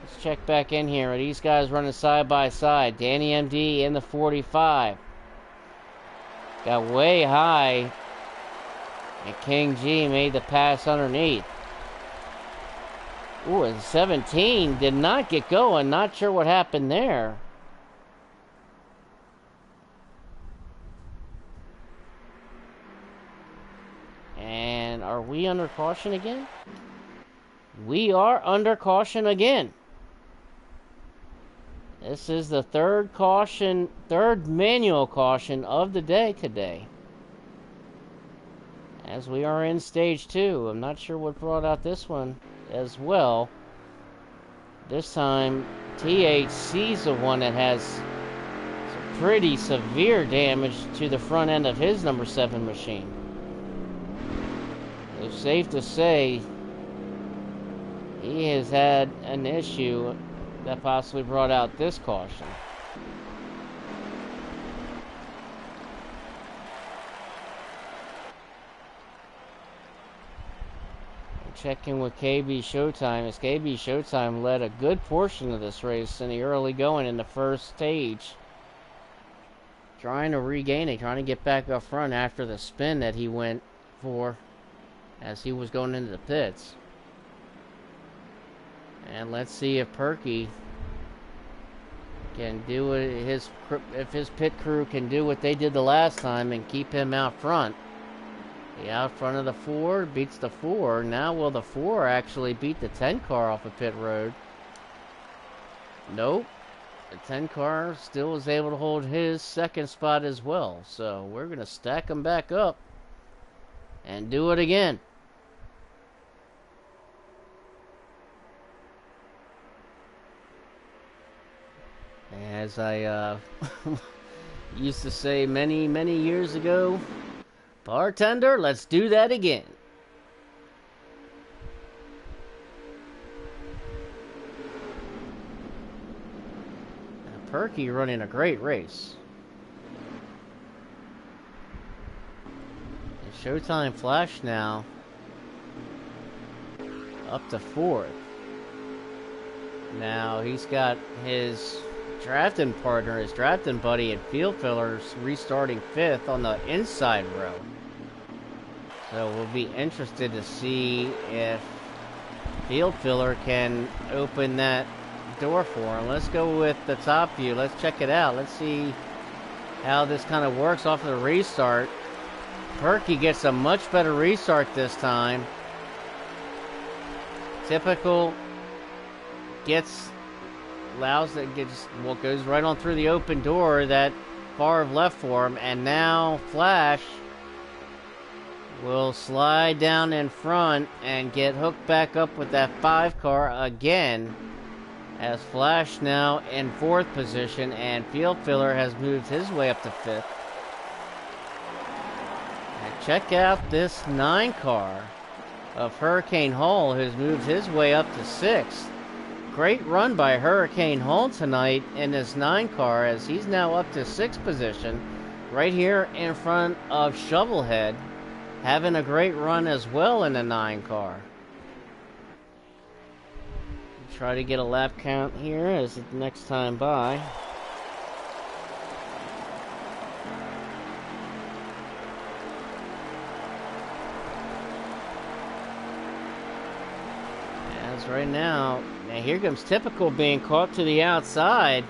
Let's check back in here. These guys running side by side. Danny MD in the 45. Got way high, and King G made the pass underneath. Ooh, and 17 did not get going. Not sure what happened there. And are we under caution again? We are under caution again. This is the third manual caution of the day today, as we are in stage 2. I'm not sure what brought out this one as well. This time THC's the one that has some pretty severe damage to the front end of his number 7 machine. It's safe to say he has had an issue that possibly brought out this caution. Checking with KB Showtime, as KB Showtime led a good portion of this race in the early going in the first stage, trying to regain it, trying to get back up front after the spin that he went for as he was going into the pits. And let's see if Perky can do it, if his pit crew can do what they did the last time and keep him out front. The out front of the 4 beats the 4. Now will the 4 actually beat the 10 car off of pit road? Nope. The 10 car still is able to hold his second spot as well. So we're going to stack them back up and do it again. As I used to say many, many years ago, bartender, let's do that again. Now, Perky running a great race. And Showtime Flash now up to 4th. Now he's got his drafting partner, his drafting buddy and field fillers restarting 5th on the inside row. So we'll be interested to see if field filler can open that door for him. Let's go with the top view. Let's check it out. Let's see how this kind of works off of the restart. Perky gets a much better restart this time. Typical goes right on through the open door that Favre left for him, and now Flash will slide down in front and get hooked back up with that 5 car again, as Flash now in 4th position, and field filler has moved his way up to 5th. And check out this 9 car of Hurricane Hall, who's moved his way up to 6th. Great run by Hurricane Hall tonight in this 9 car, as he's now up to 6th position, right here in front of Shovelhead, having a great run as well in the 9 car. Try to get a lap count here as the next time by. As right now, here comes Typical being caught to the outside.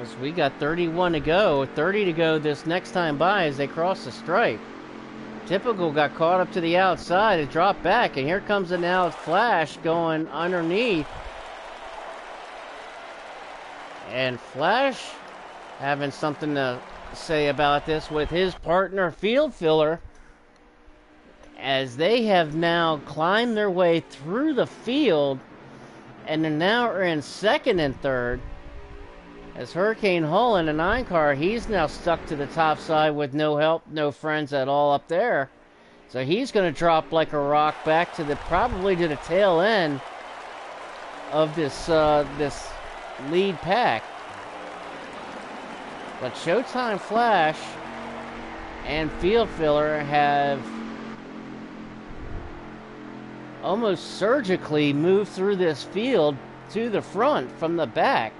As we got 31 to go, 30 to go this next time by as they cross the stripe. Typical got caught up to the outside and dropped back, and here comes the now Flash going underneath. And Flash having something to say about this with his partner field filler, as they have now climbed their way through the field and now are in 2nd and 3rd. As Hurricane Hull in a 9 car, he's now stuck to the top side with no help, no friends at all up there. So he's going to drop like a rock back to probably to the tail end of this lead pack. But Showtime Flash and Field Filler have almost surgically moved through this field to the front from the back.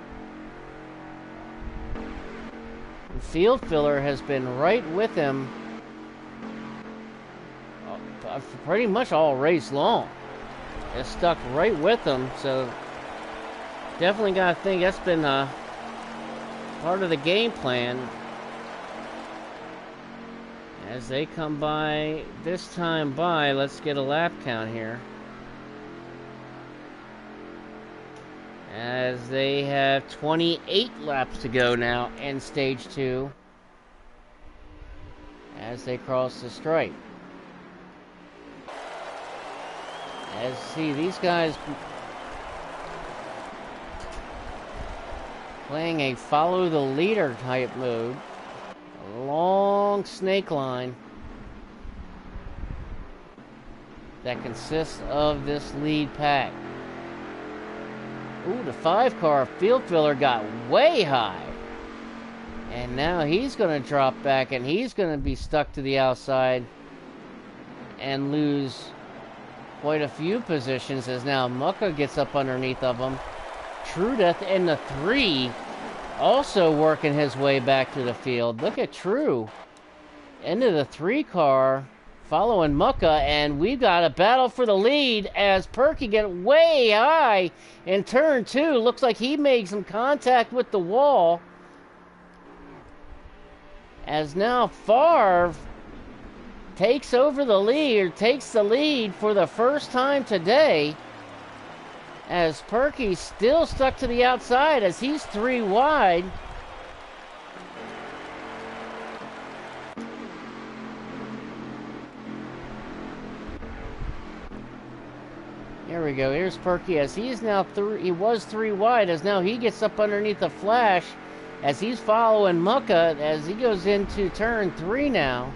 And Field Filler has been right with him pretty much all race long. It's stuck right with him, so definitely got to think that's been part of the game plan. As they come by this time by, let's get a lap count here. As they have 28 laps to go now in stage 2 as they cross the stripe. As see these guys playing a follow the leader type mode. A long snake line that consists of this lead pack. Ooh, the 5 car Field Filler got way high. And now he's going to drop back and he's going to be stuck to the outside and lose quite a few positions as now Mucka gets up underneath of him. True Death in the 3 also working his way back to the field. Look at True into the 3 car following Mucka, and we've got a battle for the lead as Perky get way high in turn 2. Looks like he made some contact with the wall. As now Favre takes over the lead, or takes the lead for the first time today, as Perky's still stuck to the outside as he's 3 wide. Here we go. Here's Perky as he is now he was 3 wide as now he gets up underneath the Flash as he's following Mucka as he goes into turn 3 now.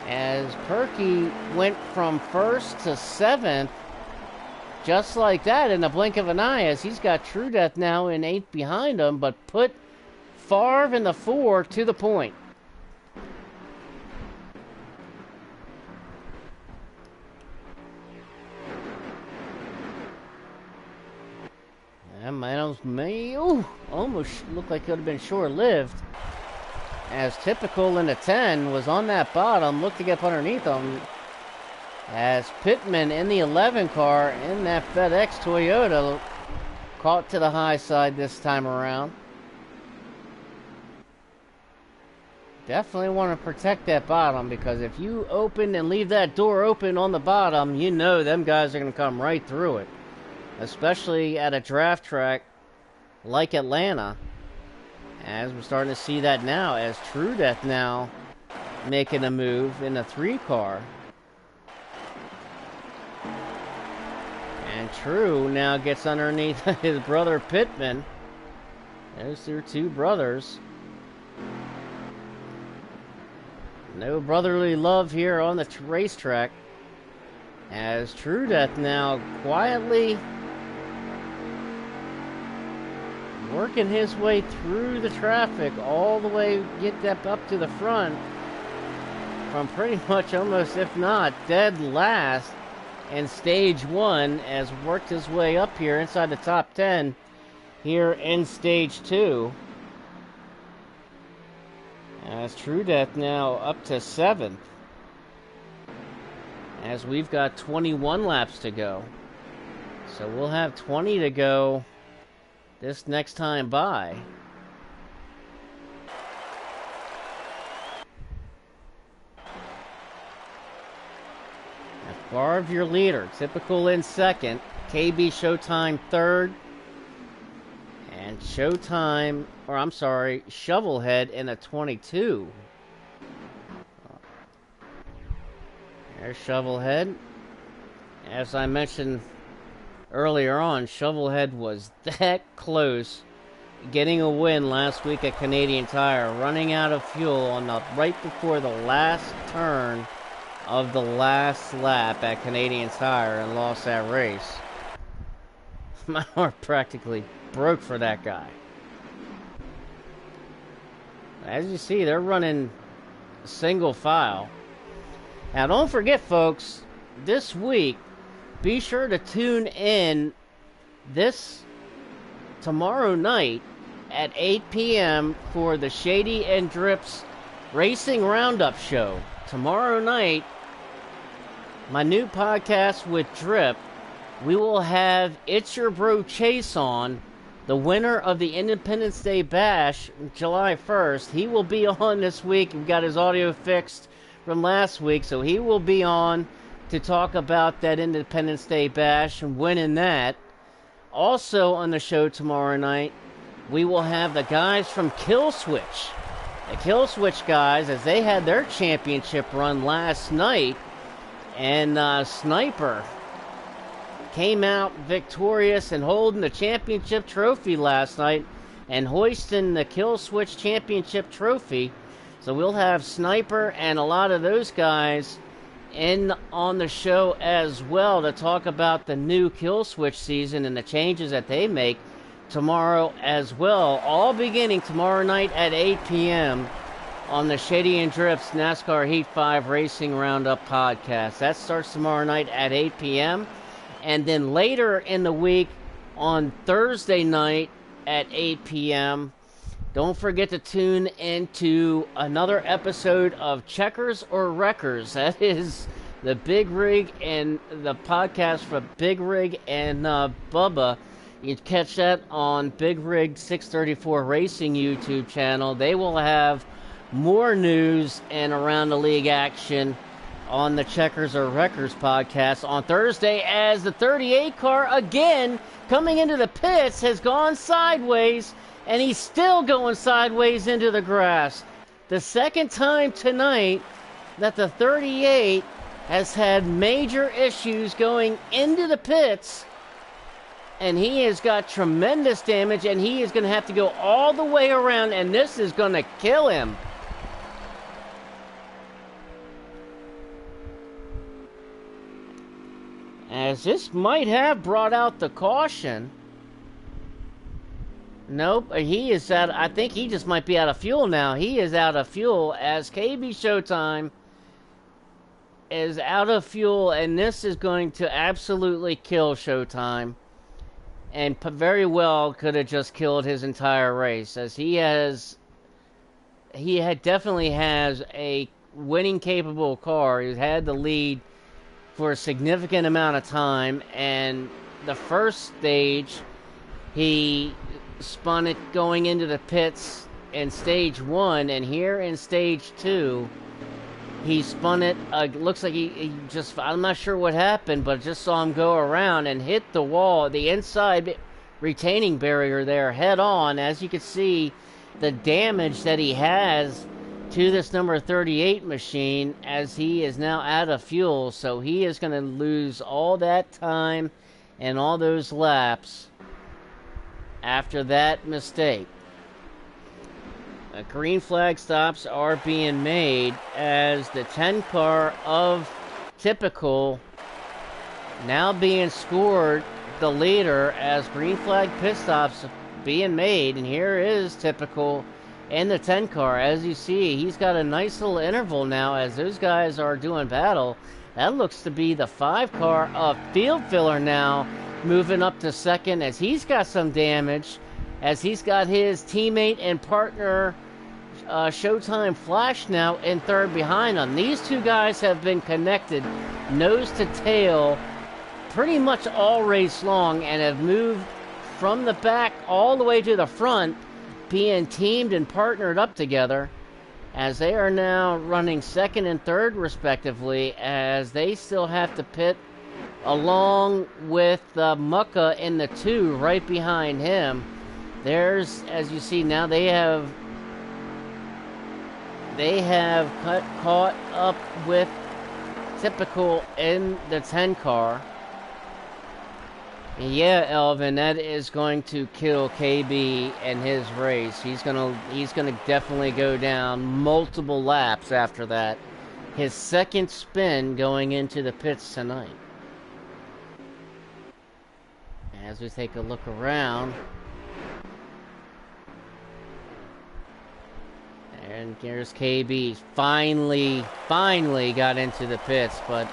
As Perky went from 1st to 7th just like that in the blink of an eye, as he's got True Death now in 8th behind him, but put Favre in the 4 to the point. almost looked like it would have been short-lived. As Typical in the 10 was on that bottom, looked to get up underneath him. As Pittman in the 11 car in that FedEx Toyota caught to the high side this time around. Definitely want to protect that bottom, because if you open and leave that door open on the bottom, you know them guys are going to come right through it. Especially at a draft track like Atlanta. As we're starting to see that now, as True Death now making a move in the 3 car. And True now gets underneath his brother Pittman. There's their 2 brothers. No brotherly love here on the racetrack. As True Death now quietly working his way through the traffic all the way, get that up to the front. From pretty much almost, if not, dead last in stage 1, as worked his way up here inside the top 10 here in stage 2. As True Death now up to 7th. As we've got 21 laps to go. So we'll have 20 to go this next time by. Favre your leader. Typical in 2nd. KB Showtime 3rd. And Showtime, or I'm sorry, Shovelhead in a 22. There's Shovelhead. As I mentioned earlier on, Shovelhead was that close getting a win last week at Canadian Tire, running out of fuel on the right before the last turn of the last lap at Canadian Tire, and lost that race. My heart practically broke for that guy. As you see, they're running single file. Now, don't forget, folks, this week, be sure to tune in this tomorrow night at 8 p.m. for the Shady and Drips Racing Roundup Show. Tomorrow night, my new podcast with Drip, we will have It's Your Bro Chase on, the winner of the Independence Day Bash, July 1st. He will be on this week. We've got his audio fixed from last week, so he will be on to talk about that Independence Day Bash and winning that. Also on the show tomorrow night, we will have the guys from Kill Switch. The Kill Switch guys, as they had their championship run last night, and Sniper came out victorious and holding the championship trophy last night and hoisting the Kill Switch championship trophy. So we'll have Sniper and a lot of those guys in on the show as well to talk about the new Kill Switch season and the changes that they make tomorrow as well. All beginning tomorrow night at 8 p.m. on the Shady and Drips NASCAR Heat 5 Racing Roundup podcast. That starts tomorrow night at 8 p.m. And then later in the week, on Thursday night at 8 p.m., don't forget to tune into another episode of Checkers or Wreckers. That is the Big Rig and the podcast for Big Rig and Bubba. You can catch that on Big Rig 634 Racing YouTube channel. They will have more news and around the league action on the Checkers or Wreckers podcast on Thursday, as the 38 car again coming into the pits has gone sideways, and he's still going sideways into the grass. The second time tonight that the 38 has had major issues going into the pits, and he has got tremendous damage, and he is going to have to go all the way around, and this is going to kill him. As this might have brought out the caution. Nope, he is out. I think he just might be out of fuel now. He is out of fuel, as KB Showtime is out of fuel, and this is going to absolutely kill Showtime. and very well could have just killed his entire race, as definitely has a winning capable car. He had the lead for a significant amount of time, and the first stage he spun it going into the pits in stage 1, and here in stage 2 he spun it, looks like he just, I'm not sure what happened, but just saw him go around and hit the wall, the inside retaining barrier there, head on. As you can see, the damage that he has to this number 38 machine, as he is now out of fuel, so he is going to lose all that time and all those laps after that mistake. Green flag stops are being made as the 10 car of Typical now being scored the leader, as green flag pit stops being made. And here is Typical in the 10 car. As you see, he's got a nice little interval now as those guys are doing battle. That looks to be the 5 car of Field Filler now moving up to second, as he's got some damage, as he's got his teammate and partner Showtime Flash now in third behind him. These two guys have been connected nose to tail pretty much all race long, and have moved from the back all the way to the front, being teamed and partnered up together, as they are now running second and third respectively, as they still have to pit along with Mucka in the 2 right behind him. There's, as you see now, they have caught up with Typical in the 10 car. And yeah, Elvin, that is going to kill KB and his race. He's gonna definitely go down multiple laps after that. His second spin going into the pits tonight. As we take a look around, and here's KB. Finally got into the pits, but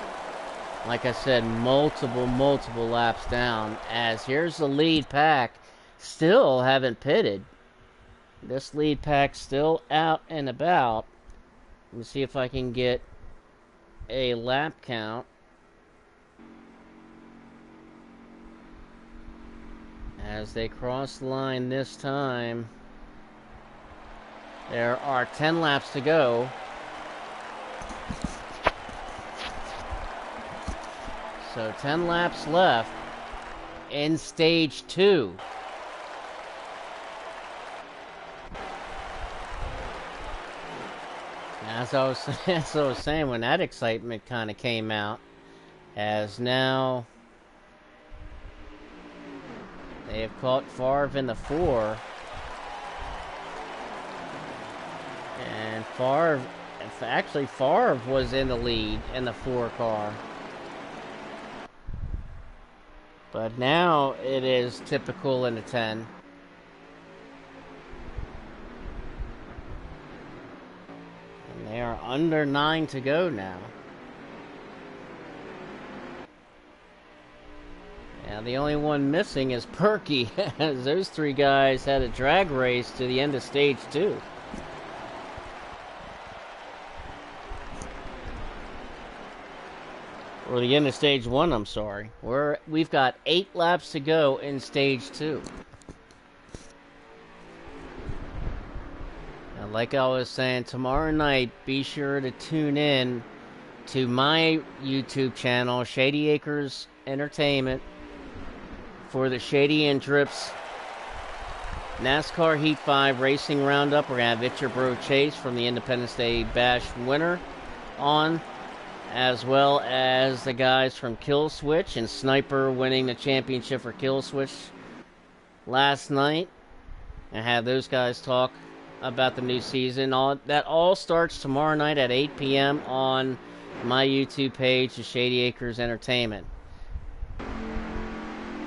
like I said, multiple laps down. As here's the lead pack, still haven't pitted. This lead pack still out and about. Let me see if I can get a lap count. As they cross the line this time, there are 10 laps to go. So 10 laps left in stage 2. As I was saying, when that excitement kind of came out, as now they have caught Favre in the 4. And Favre was in the lead in the 4 car. But now it is Typical in the 10. And they are under 9 to go now. Now the only one missing is Perky, as those 3 guys had a drag race to the end of stage 2. Or the end of stage 1, I'm sorry. We've got 8 laps to go in stage 2. Now, like I was saying, tomorrow night, be sure to tune in to my YouTube channel, Shady Acres Entertainment, for the Shady and Drips NASCAR Heat 5 Racing Roundup. We're going to have It's Your Bro Chase from the Independence Day Bash winner on, as well as the guys from Kill Switch and Sniper winning the championship for Kill Switch last night. And have those guys talk about the new season. That all starts tomorrow night at 8 p.m. on my YouTube page, the Shady Acres Entertainment.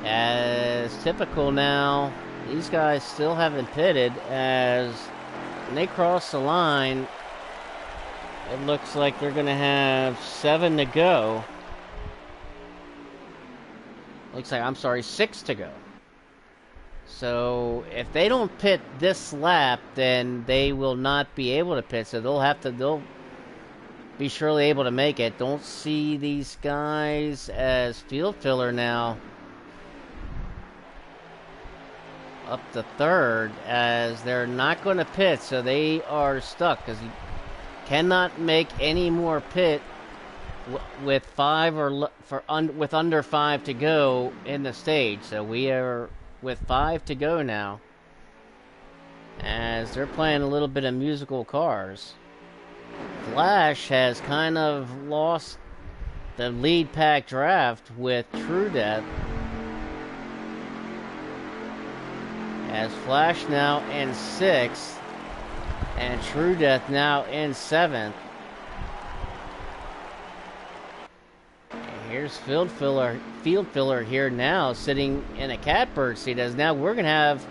As Typical now, these guys still haven't pitted, as when they cross the line, it looks like they're going to have 7 to go. Looks like, I'm sorry, 6 to go. So if they don't pit this lap, then they will not be able to pit. So they'll be surely able to make it. Don't see these guys as field filler now. Up to third, as they're not going to pit, so they are stuck because you cannot make any more pit with with under 5 to go in the stage. So we are with 5 to go now, as they're playing a little bit of musical cars. Flash has kind of lost the lead pack draft with True Death, as Flash now in 6th and True Death now in 7th. And here's Field Filler here now sitting in a catbird seat, as now we're going to have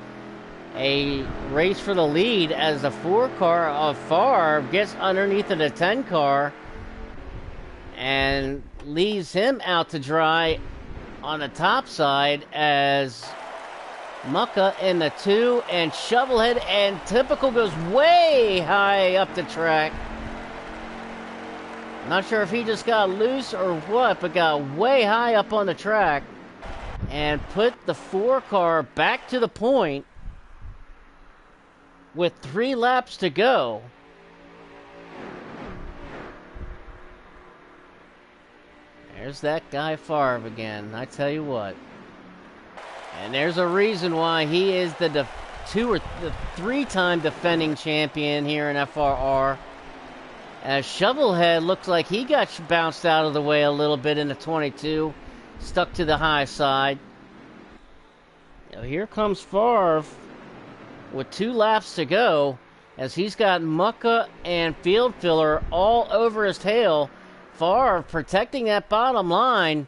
a race for the lead as the 4 car of FRR gets underneath of the 10 car and leaves him out to dry on the top side, as Mucka in the 2 and Shovelhead and Typical goes way high up the track. Not sure if he just got loose or what, but got way high up on the track and put the 4 car back to the point with 3 laps to go. There's that guy Favre again, I tell you what. And there's a reason why he is the 2 or 3-time defending champion here in FRR. As Shovelhead looks like he got bounced out of the way a little bit in the 22, stuck to the high side. Now here comes Favre with 2 laps to go, as he's got Mucka and Field Filler all over his tail. Favre protecting that bottom line,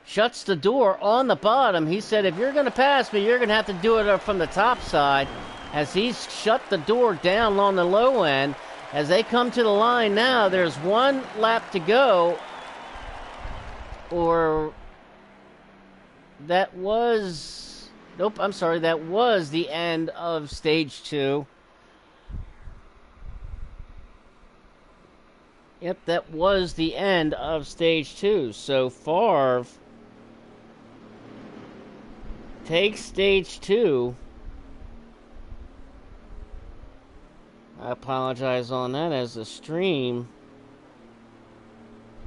shuts the door on the bottom. He said, if you're going to pass me, you're going to have to do it from the top side, as he's shut the door down on the low end. As they come to the line now, there's 1 lap to go, or that was, nope, I'm sorry, that was the end of stage 2. Yep, that was the end of stage 2. So Favre takes stage 2. I apologize on that, as the stream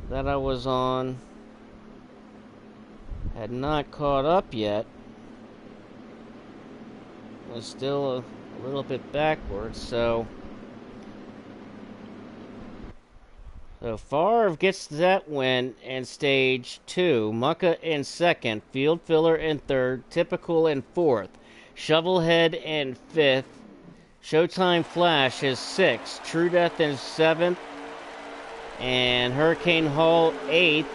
that I was on had not caught up yet. It was still a little bit backwards, so Favre gets that win in stage 2. Mucka in 2nd, Field Filler in 3rd, Typical in 4th, Shovelhead in 5th, Showtime Flash is 6th, True Death in 7th, and Hurricane Hall 8th.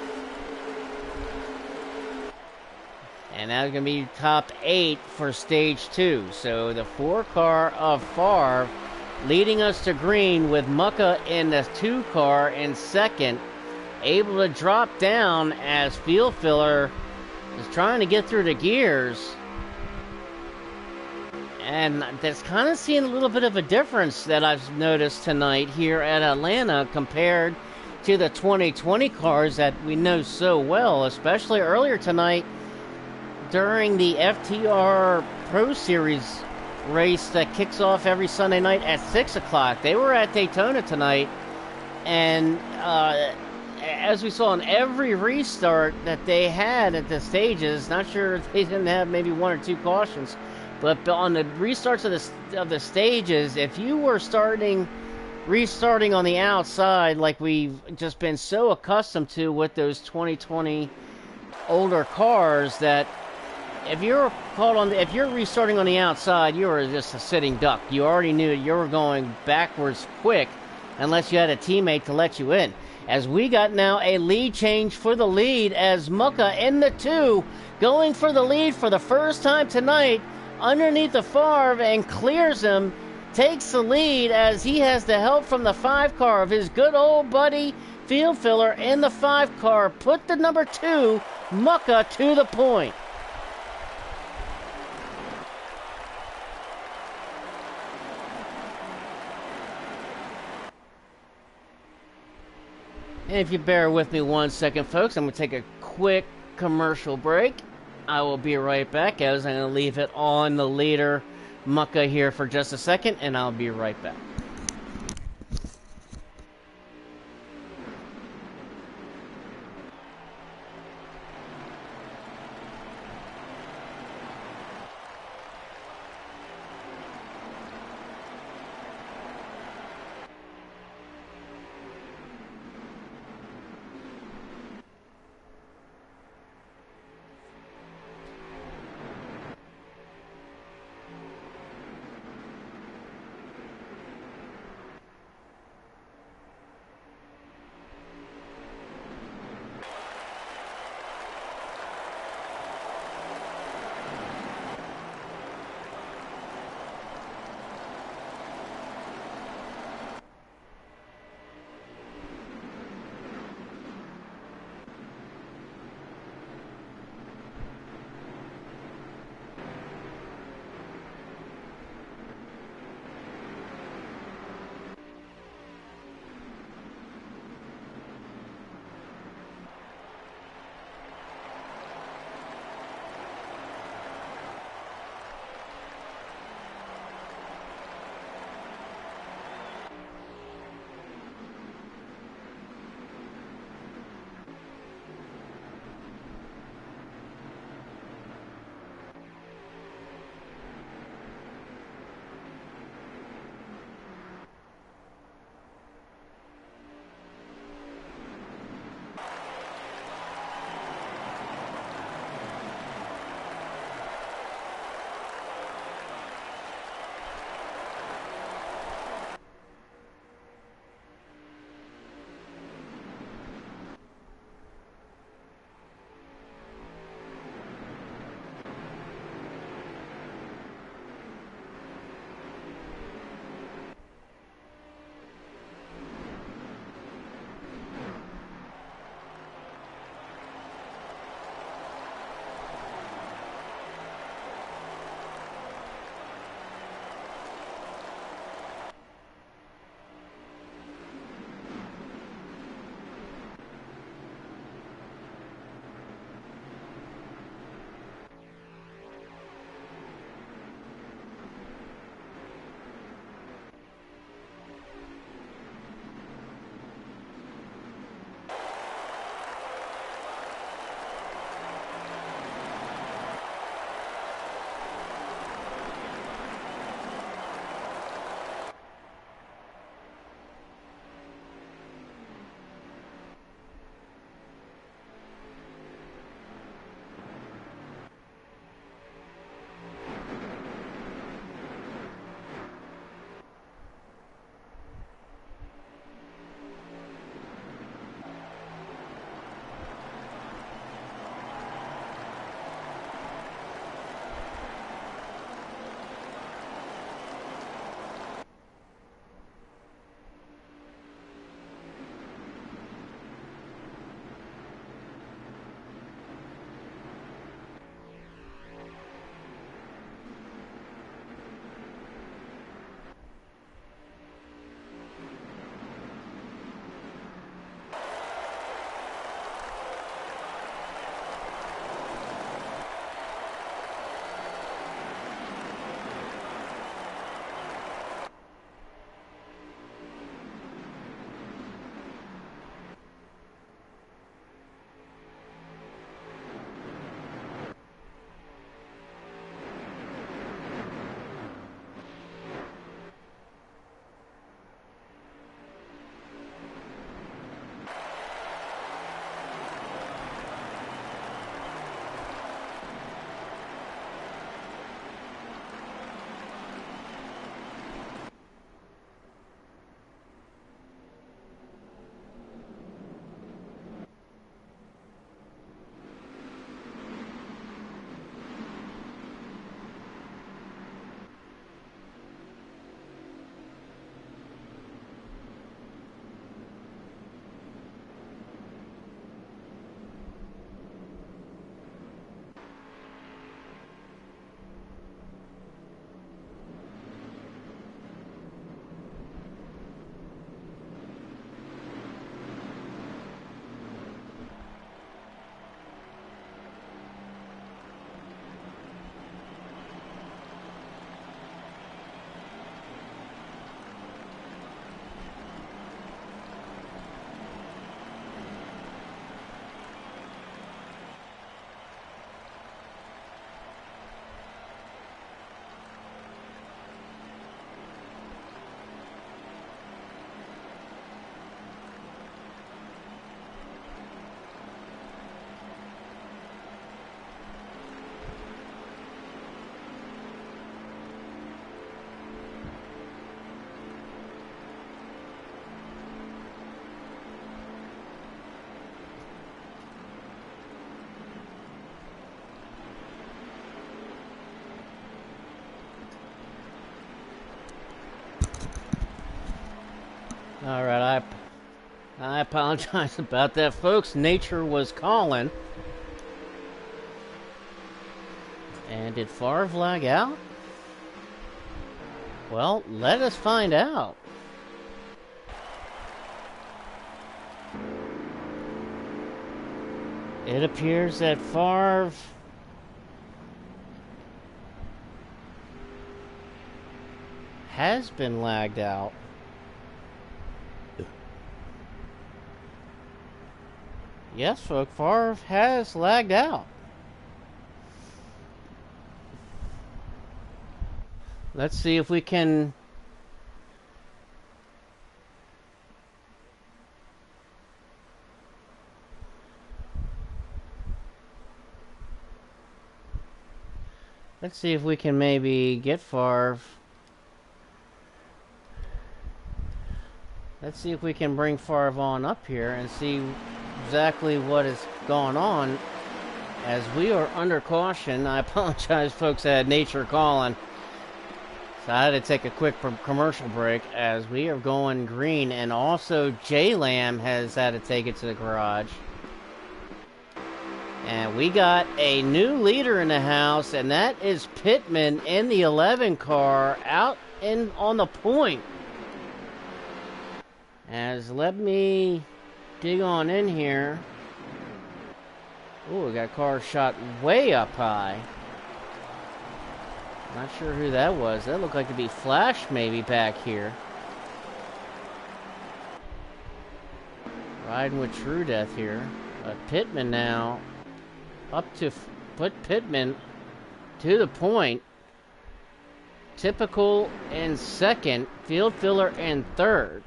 And that's going to be top 8 for stage 2. So the 4 car of Favre leading us to green, with Mucka in the 2 car in 2nd, able to drop down as Field Filler is trying to get through the gears. And that's kind of seeing a little bit of a difference that I've noticed tonight here at Atlanta compared to the 2020 cars that we know so well, especially earlier tonight during the FTR Pro Series race that kicks off every Sunday night at 6 o'clock. They were at Daytona tonight, and as we saw in every restart that they had at the stages, not sure if they didn't have maybe 1 or 2 cautions, but on the restarts of the stages, if you were restarting on the outside like we've just been so accustomed to with those 2020 older cars, that if you're restarting on the outside, you were just a sitting duck. You already knew you were going backwards quick unless you had a teammate to let you in. As we got now a lead change for the lead, as Mucka in the 2 going for the lead for the first time tonight underneath the Favre and clears him, takes the lead as he has the help from the 5 car of his good old buddy Field Filler in the 5 car, put the number 2 Mucka to the point. And if you bear with me 1 second, folks, I'm going to take a quick commercial break. I will be right back as I'm going to leave it on the leader mucka here for just a second, and I'll be right back. All right, I apologize about that, folks. Nature was calling. And did Favre lag out? Well, let us find out. It appears that Favre has been lagged out. Yes, folks, Favre has lagged out. Let's see if we can... Let's see if we can maybe get Favre. Let's see if we can bring Favre on up here and see exactly what is going on as we are under caution. I apologize, folks, I had nature calling. So I had to take a quick commercial break as we are going green, and also J-Lam has had to take it to the garage. And we got a new leader in the house, and that is Pittman in the 11 car out on the point. As let me dig on in here. Oh, we got cars shot way up high. Not sure who that was. That looked like to be Flash maybe back here. Riding with True Death here. But Pittman now up to put Pittman to the point. Typical in second. Field Filler in third.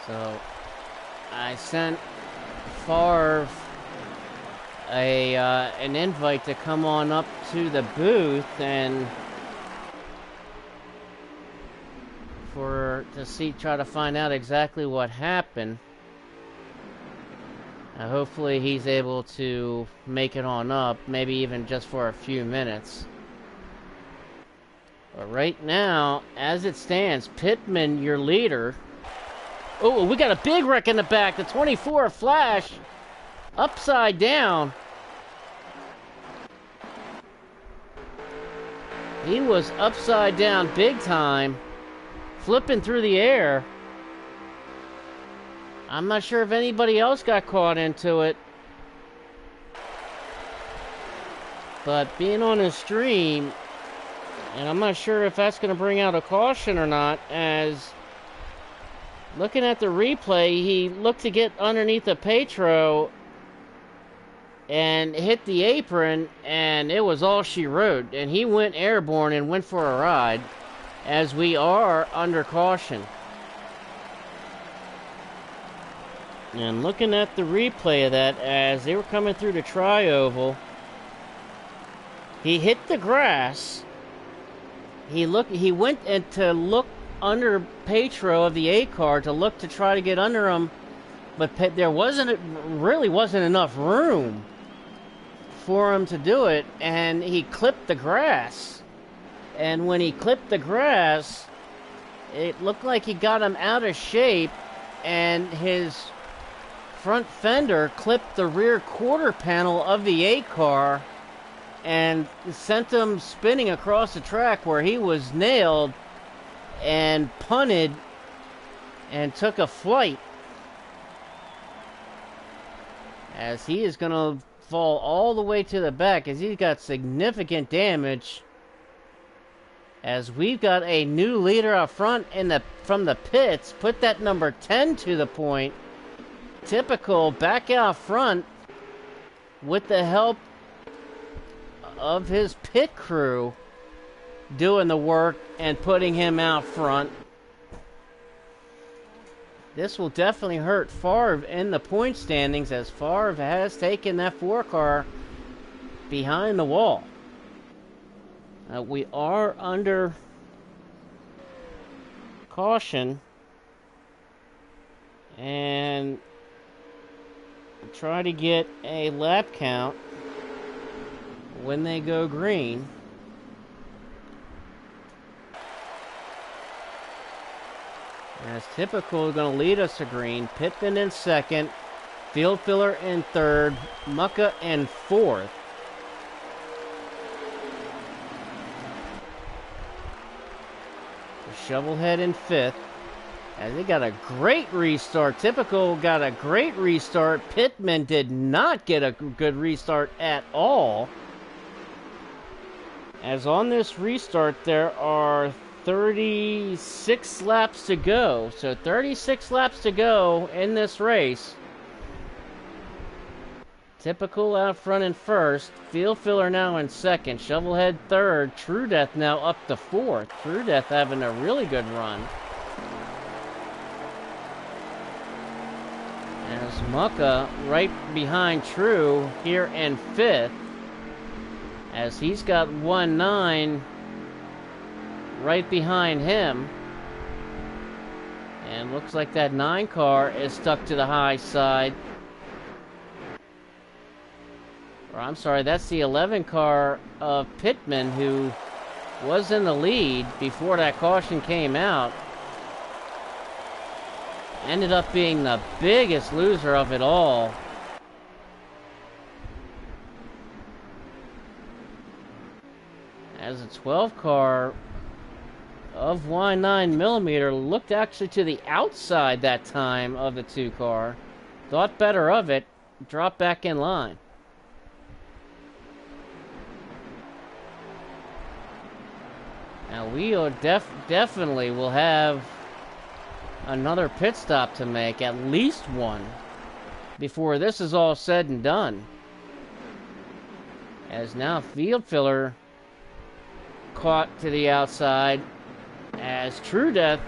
So I sent Favre an invite to come on up to the booth and try to find out exactly what happened. Hopefully he's able to make it on up, maybe even just for a few minutes. But right now, as it stands, Pittman, your leader. Oh, we got a big wreck in the back. The 24 Flash upside down. He was upside down big time, flipping through the air. I'm not sure if anybody else got caught into it. But being on a stream, and I'm not sure if that's going to bring out a caution or not, as looking at the replay, he looked to get underneath the Petro and hit the apron, and it was all she wrote. And he went airborne and went for a ride, as we are under caution. And looking at the replay of that, as they were coming through the tri-oval, he hit the grass. He went to look under Petro of the A car to try to get under him, but there really wasn't enough room for him to do it, and he clipped the grass. And when he clipped the grass, it looked like he got him out of shape, and his front fender clipped the rear quarter panel of the A car and sent him spinning across the track, where he was nailed and punted and took a flight, as he is going to fall all the way to the back, as he's got significant damage, as we've got a new leader up front from the pits. Put that number 10 to the point. Typical back out front with the help of his pit crew doing the work and putting him out front. This will definitely hurt Favre in the point standings, as Favre has taken that 4 car behind the wall. We are under caution, and try to get a lap count when they go green. As Typical is going to lead us to green. Pittman in second. Field Filler in third. Mucka in fourth. Shovelhead in fifth. As they got a great restart. Typical got a great restart. Pittman did not get a good restart at all. As on this restart, there are 36 laps to go. So 36 laps to go in this race. Typical out front in first. Field Filler now in second. Shovelhead third. True Death now up to fourth. True Death having a really good run. As Mucka right behind True here in fifth. As he's got 1-9 right behind him. And looks like that 9 car is stuck to the high side. Or I'm sorry, that's the 11 car of Pittman, who was in the lead before that caution came out. Ended up being the biggest loser of it all. As a 12 car of Y9mm looked actually to the outside that time of the 2 car. Thought better of it, dropped back in line. Now we definitely will have another pit stop to make, at least one, before this is all said and done. As now Field Filler caught to the outside, as True Death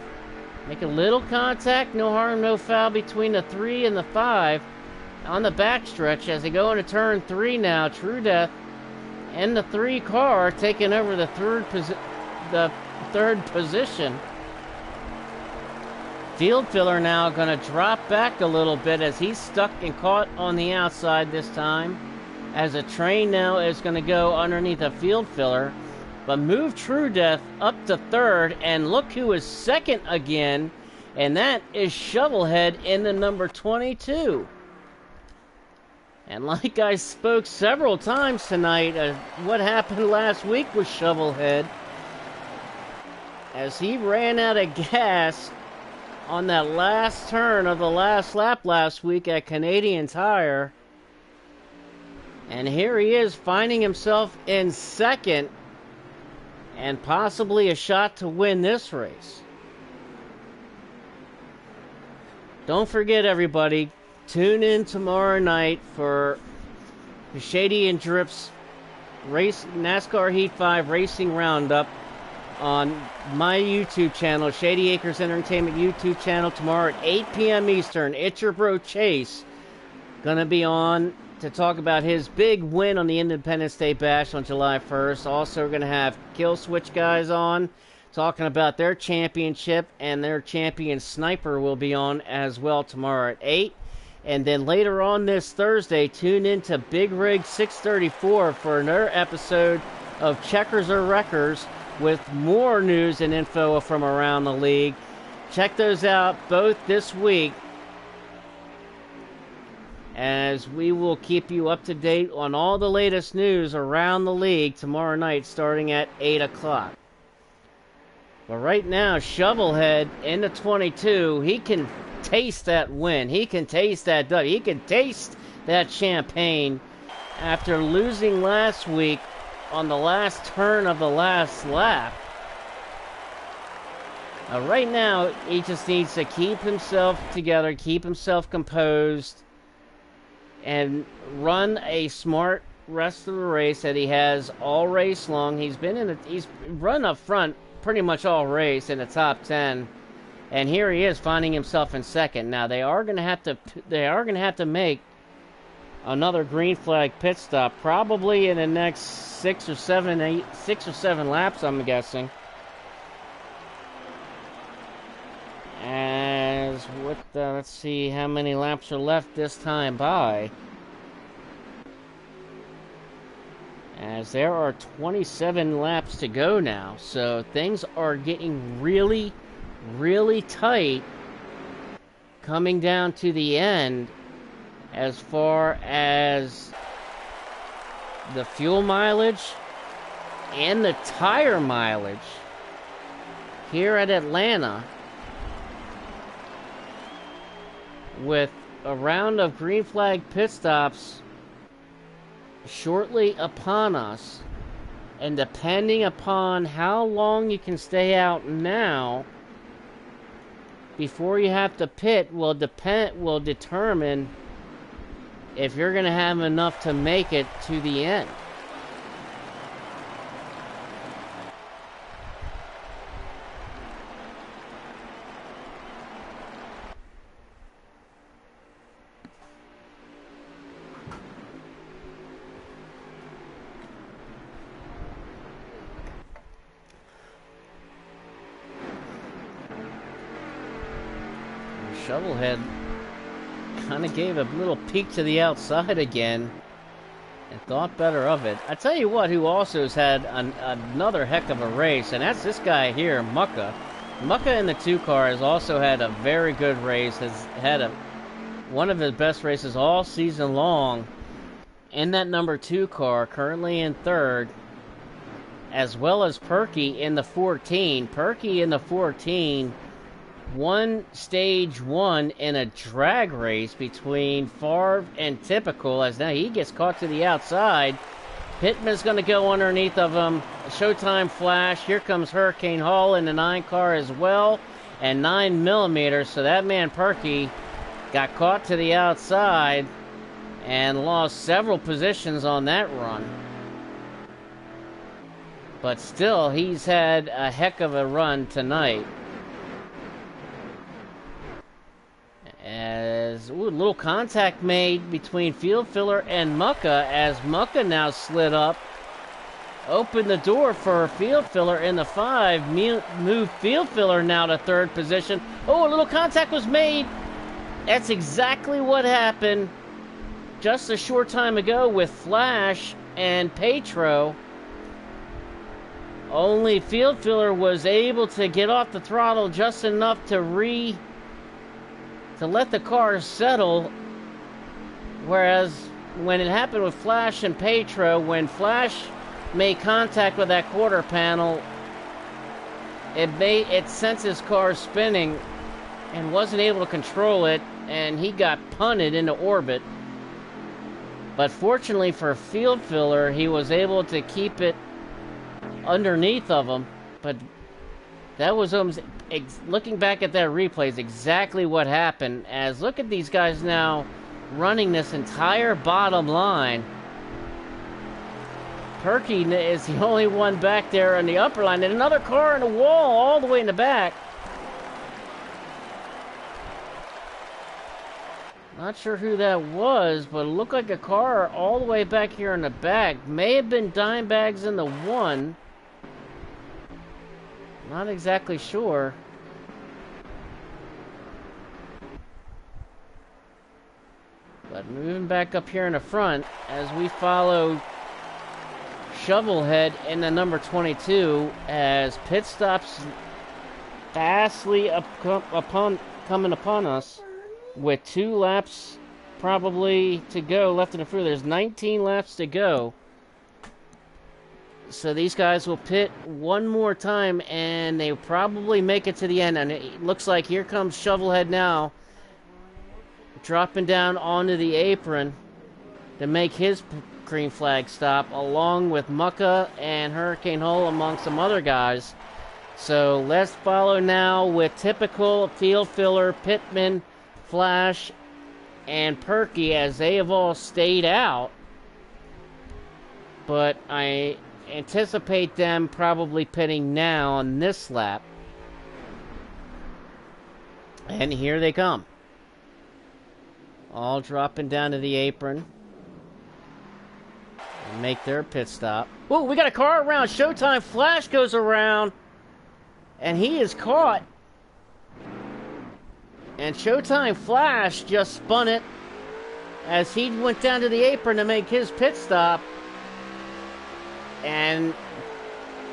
make a little contact, no harm, no foul between the 3 and the 5 on the backstretch as they go into turn 3 now. True Death and the 3 car taking over the third position. Field Filler now going to drop back a little bit as he's stuck and caught on the outside this time. As a train now is going to go underneath a Field Filler. But move True Death up to third, and look who is second again, and that is Shovelhead in the number 22. And like I spoke several times tonight, what happened last week with Shovelhead, as he ran out of gas on that last turn of the last lap last week at Canadian Tire. And here he is finding himself in second, and possibly a shot to win this race. Don't forget, everybody, tune in tomorrow night for the Shady and Drips NASCAR Heat 5 Racing Roundup on my YouTube channel, Shady Acres Entertainment YouTube channel, tomorrow at 8 p.m. Eastern. It's your bro Chase gonna be on to talk about his big win on the Independence Day Bash on July 1st. Also, we're going to have Kill Switch guys on talking about their championship, and their champion Sniper will be on as well tomorrow at 8. And then later on this Thursday, tune in to Big Rig 634 for another episode of Checkers or Wreckers with more news and info from around the league. Check those out both this week, as we will keep you up to date on all the latest news around the league tomorrow night starting at 8 o'clock. But right now, Shovelhead in the 22, he can taste that win. He can taste that dud. He can taste that champagne after losing last week on the last turn of the last lap. Right now, he just needs to keep himself together, keep himself composed, and run a smart rest of the race that he has all race long. He's run up front pretty much all race in the top 10, and here he is finding himself in second. Now they are going to have to make another green flag pit stop probably in the next 6 or 7 laps, I'm guessing. Let's see how many laps are left this time by. As there are 27 laps to go now, so things are getting really, really tight coming down to the end, as far as the fuel mileage and the tire mileage here at Atlanta, with a round of green flag pit stops shortly upon us, and depending upon how long you can stay out now before you have to pit will determine if you're going to have enough to make it to the end. Shovelhead kind of gave a little peek to the outside again and thought better of it. I tell you what, who also has had another heck of a race, and that's this guy here, Mucka. Mucka in the 2 car has also had a very good race, has had one of his best races all season long in that number 2 car, currently in 3rd, as well as Perky in the 14. Perky in the 14 won stage 1 in a drag race between Favre and Typical, as now he gets caught to the outside. Pittman's going to go underneath of him. Showtime Flash. Here comes Hurricane Hall in the 9 car as well, and 9mm. So that man Perky got caught to the outside and lost several positions on that run. But still, he's had a heck of a run tonight. As a little contact made between Field Filler and Mucka, as Mucka now slid up, opened the door for Field Filler in the 5, moved Field Filler now to 3rd position. Oh, a little contact was made. That's exactly what happened just a short time ago with Flash and Petro. Only Field Filler was able to get off the throttle just enough to let the car settle, whereas when it happened with Flash and Petro, when Flash made contact with that quarter panel, it sent his car spinning and wasn't able to control it, and he got punted into orbit. But fortunately for Field Filler, he was able to keep it underneath of him. But that was looking back at that replay is exactly what happened. As look at these guys now running this entire bottom line. Perky is the only one back there on the upper line, and another car in the wall all the way in the back. Not sure who that was, but it looked like a car all the way back here in the back. May have been Dimebags in the 1. Not exactly sure. But moving back up here in the front, as we follow Shovelhead in the number 22, as pit stops fastly coming upon us, with 2 laps probably to go left in the field. There's 19 laps to go. So these guys will pit one more time, and they probably make it to the end. And it looks like here comes Shovelhead now, dropping down onto the apron to make his green flag stop, along with Mucka and Hurricane Hole among some other guys. So let's follow now with Typical, Field Filler, Pittman, Flash, and Perky, as they have all stayed out. But I anticipate them probably pitting now on this lap. And here they come. All dropping down to the apron. And make their pit stop. Oh, we got a car around. Showtime Flash goes around. And he is caught. And Showtime Flash just spun it as he went down to the apron to make his pit stop. And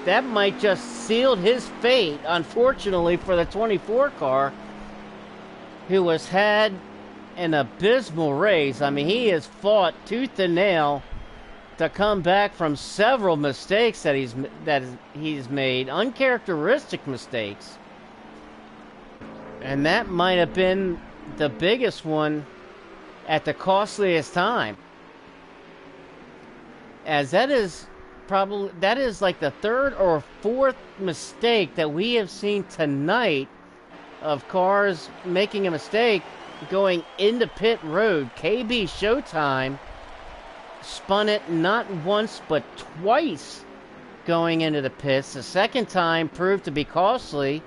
that might just seal his fate, unfortunately, for the 24 car, who has had an abysmal race. I mean, he has fought tooth and nail to come back from several mistakes that he's made, uncharacteristic mistakes. And that might have been the biggest one at the costliest time. As that is like the third or fourth mistake that we have seen tonight of cars making a mistake going into pit road. KB Showtime spun it not once but twice going into the pits. The second time proved to be costly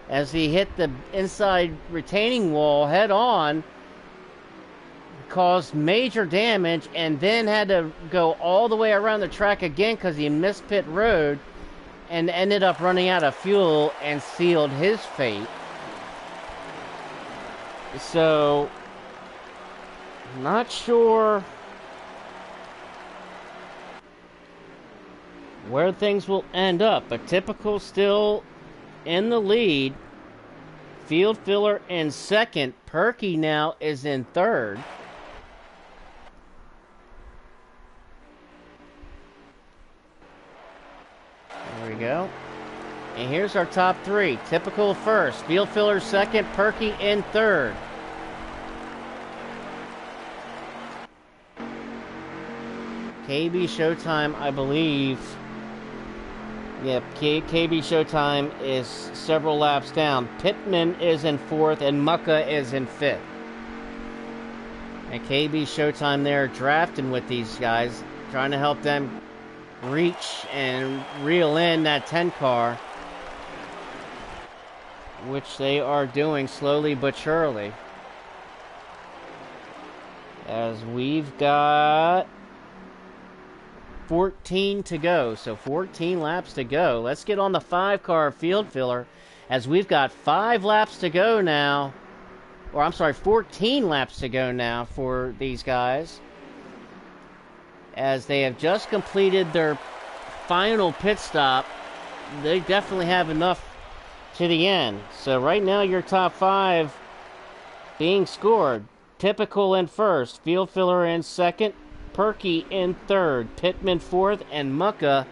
as he hit the inside retaining wall head on, caused major damage, and then had to go all the way around the track again because he missed pit road and ended up running out of fuel and sealed his fate. So, not sure where things will end up, but Typical still in the lead. Field Filler in second. Perky now is in third. There we go. And here's our top three. Typical first. Field Filler second. Perky in third. KB Showtime, I believe. Yep, KB Showtime is several laps down. Pittman is in fourth and Mucka is in fifth. And KB Showtime there drafting with these guys, trying to help them reach and reel in that 10 car, which they are doing slowly but surely. As we've got 14 to go, so 14 laps to go. Let's get on the 5-car Field Filler, as we've got 5 laps to go now, or I'm sorry, 14 laps to go now for these guys, as they have just completed their final pit stop. They definitely have enough to the end. So right now your top 5 being scored: Typical in first, Field Filler in second, Perky in third, Pittman fourth, and Mucka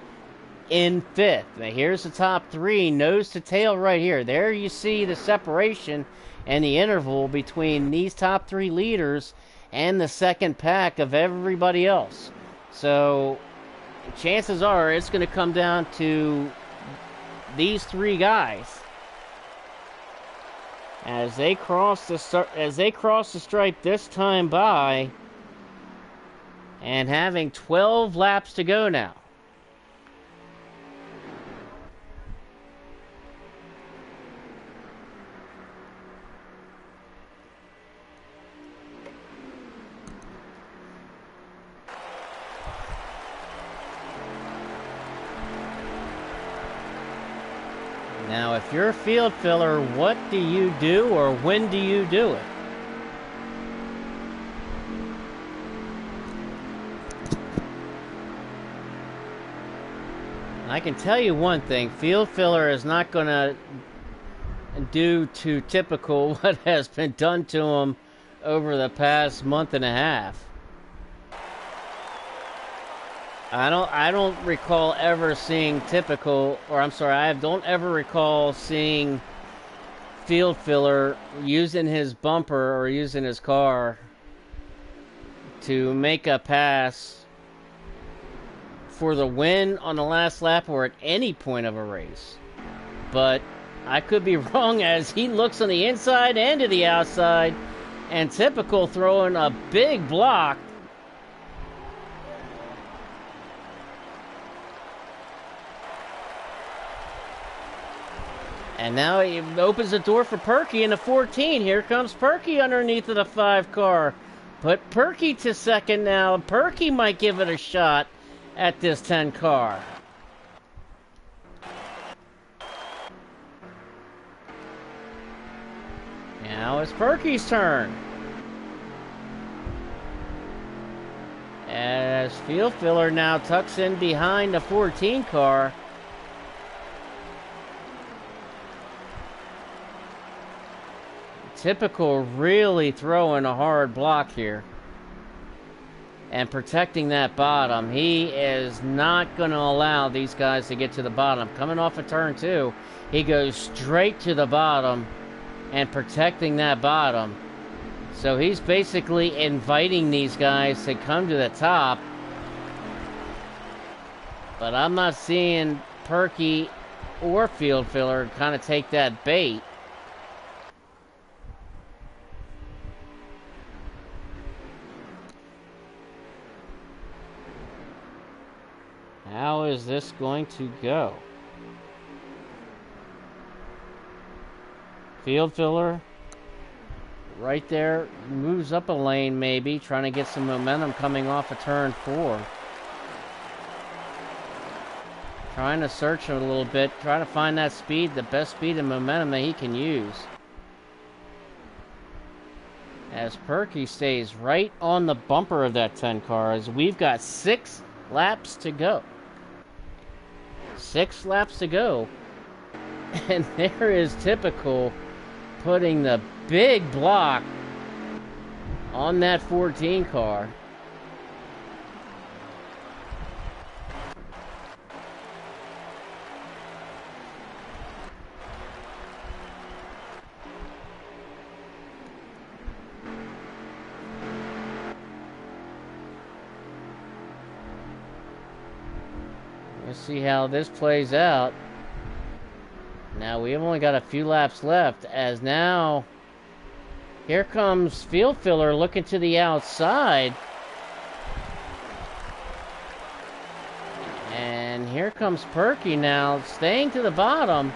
in fifth. Now here's the top 3, nose to tail right here. There you see the separation and the interval between these top 3 leaders and the second pack of everybody else. So chances are it's going to come down to these 3 guys as they cross the stripe this time by. And having 12 laps to go now. Now, if you're a Field Filler, what do you do, or when do you do it? I can tell you one thing: Field Filler is not going to do to Typical what has been done to him over the past month and a half. I don't recall ever seeing Typical, or I'm sorry, I don't ever recall seeing Field Filler using his bumper or using his car to make a pass for the win on the last lap or at any point of a race. But I could be wrong, as he looks on the inside and to the outside, and Typical throwing a big block. And now he opens the door for Perky in the 14. Here comes Perky underneath of the 5 car. Put Perky to second now. Perky might give it a shot at this 10 car. Now it's Perky's turn, as Field Filler now tucks in behind the 14 car. Typical really throwing a hard block here. And protecting that bottom. He is not going to allow these guys to get to the bottom. Coming off of turn 2, he goes straight to the bottom and protecting that bottom. So he's basically inviting these guys to come to the top. But I'm not seeing Perky or Field Filler kind of take that bait. How is this going to go? Field Filler right there, moves up a lane maybe, trying to get some momentum coming off of turn 4. Trying to search a little bit, trying to find that speed, the best speed and momentum that he can use. As Perky stays right on the bumper of that 10 car, as we've got 6 laps to go. 6 laps to go. And there is Typical putting the big block on that 14 car. Let's see how this plays out. Now we've only got a few laps left, as now here comes Field Filler looking to the outside. And here comes Perky now, staying to the bottom.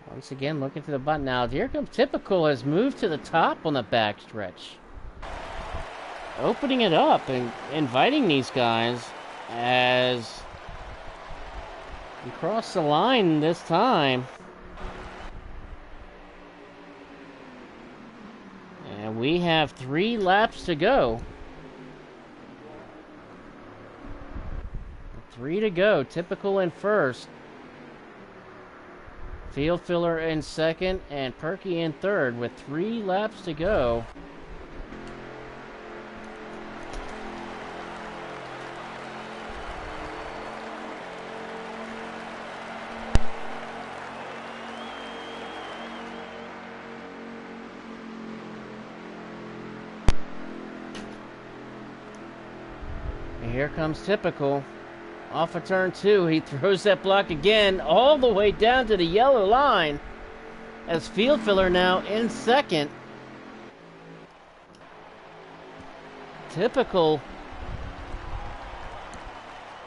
Once again, looking to the button now. Here comes Typical, has moved to the top on the backstretch. Opening it up and inviting these guys as we cross the line this time. And we have 3 laps to go. 3 to go. Typical in first. Field Filler in second, and Perky in third, with 3 laps to go. And here comes Typical. Off of turn 2, he throws that block again all the way down to the yellow line. As Field Filler now in second. Typical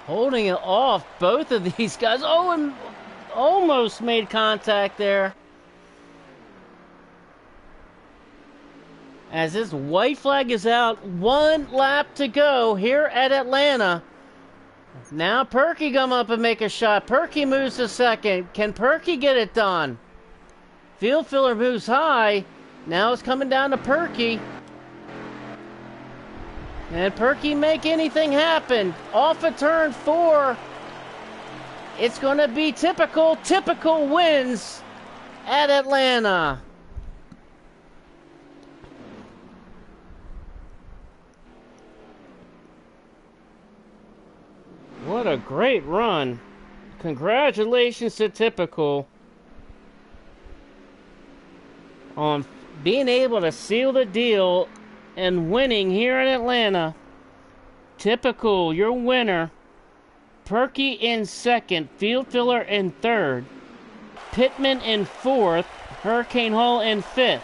holding it off both of these guys. Oh, and almost made contact there. As this white flag is out, 1 lap to go here at Atlanta. Now Perky come up and make a shot. Perky moves to second. Can Perky get it done? Field Filler moves high. Now it's coming down to Perky. And Perky make anything happen. Off of turn 4. It's going to be Typical. Typical wins at Atlanta. What a great run. Congratulations to Typical on being able to seal the deal and winning here in Atlanta. Typical, your winner. Perky in second, Field Filler in third, Pittman in fourth, Hurricane Hall in fifth.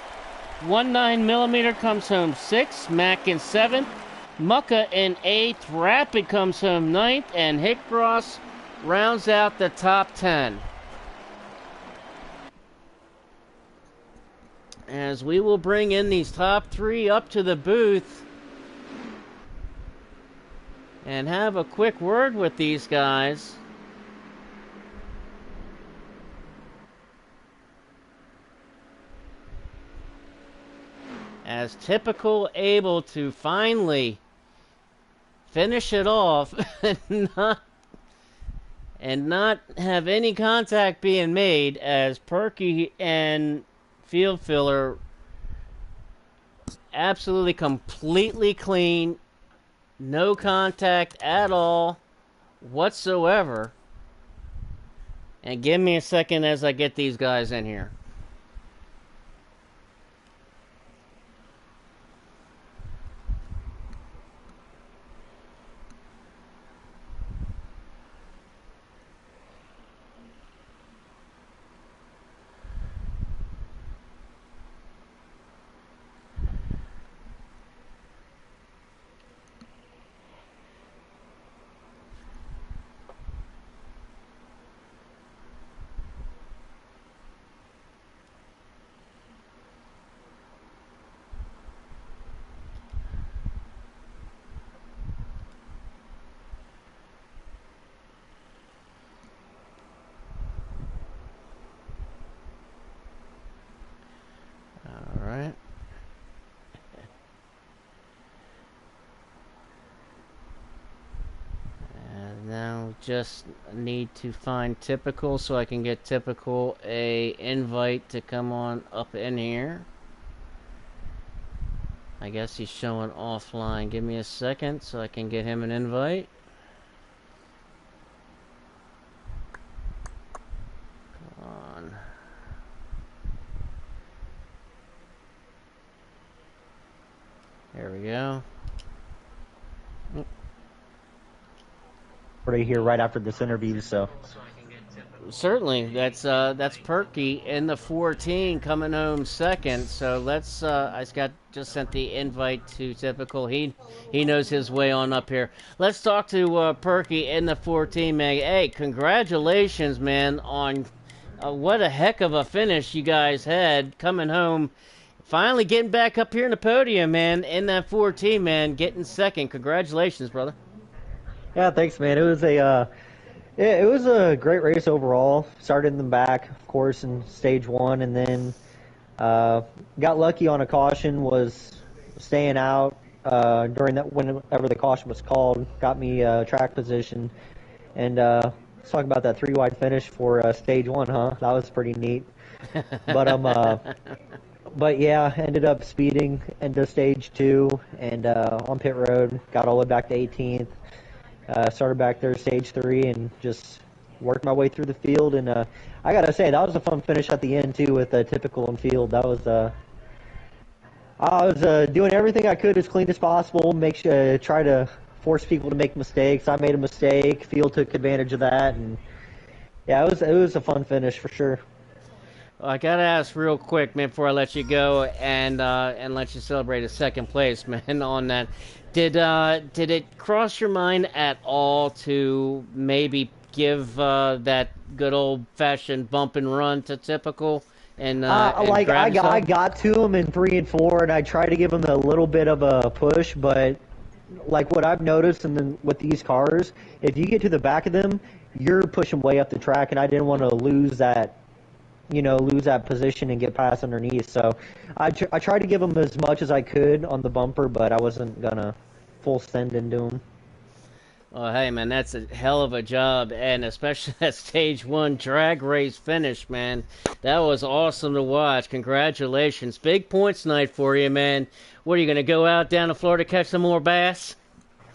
19mm comes home sixth, Mack in seventh, Mucka in 8th, Rapid comes home 9th, and Hickross rounds out the top 10. As we will bring in these top 3 up to the booth and have a quick word with these guys. as Typical able to finally finish it off and not have any contact being made, as Perky and Field Filler absolutely completely clean, no contact at all whatsoever. And give me a second as I get these guys in here. All right. And now just need to find Typical so I can get Typical a invite to come on up in here. I guess he's showing offline. Give me a second so I can get him an invite. Come on. There we go. Right here, right after this interview, so. Certainly, that's Perky in the 14 coming home second. So let's. I just sent the invite to Typical. He knows his way on up here. Let's talk to Perky in the 14, man. Hey, congratulations, man, on what a heck of a finish you guys had coming home. Finally getting back up here in the podium, man, in that 14, man, getting second. Congratulations, brother. Yeah, thanks, man. It was a great race overall. Started in the back, of course, in stage one, and then got lucky on a caution. Was staying out during that whenever the caution was called. Got me track position, and let's talk about that 3-wide finish for stage one, huh? That was pretty neat. But yeah, ended up speeding into stage two and on pit road. Got all the way back to 18th. Started back there stage 3 and just worked my way through the field. And I gotta say, that was a fun finish at the end too with Typical and Field. That was I was doing everything I could as clean as possible. Try to force people to make mistakes. I made a mistake. Field took advantage of that, and yeah, it was a fun finish for sure. I gotta ask real quick, man, before I let you go and let you celebrate a second place, man. On that, did it cross your mind at all to maybe give that good old fashioned bump and run to Typical and I got to him in 3 and 4, and I tried to give him a little bit of a push, but like what I've noticed, and then with these cars, if you get to the back of them, you're pushing way up the track, and I didn't want to lose that position and get past underneath. So I tried to give him as much as I could on the bumper, but I wasn't gonna full send into him. Oh, hey, man, that's a hell of a job, and especially that stage 1 drag race finish, man. That was awesome to watch. Congratulations. Big points night for you, man. What, are you going to go out down to Florida catch some more bass?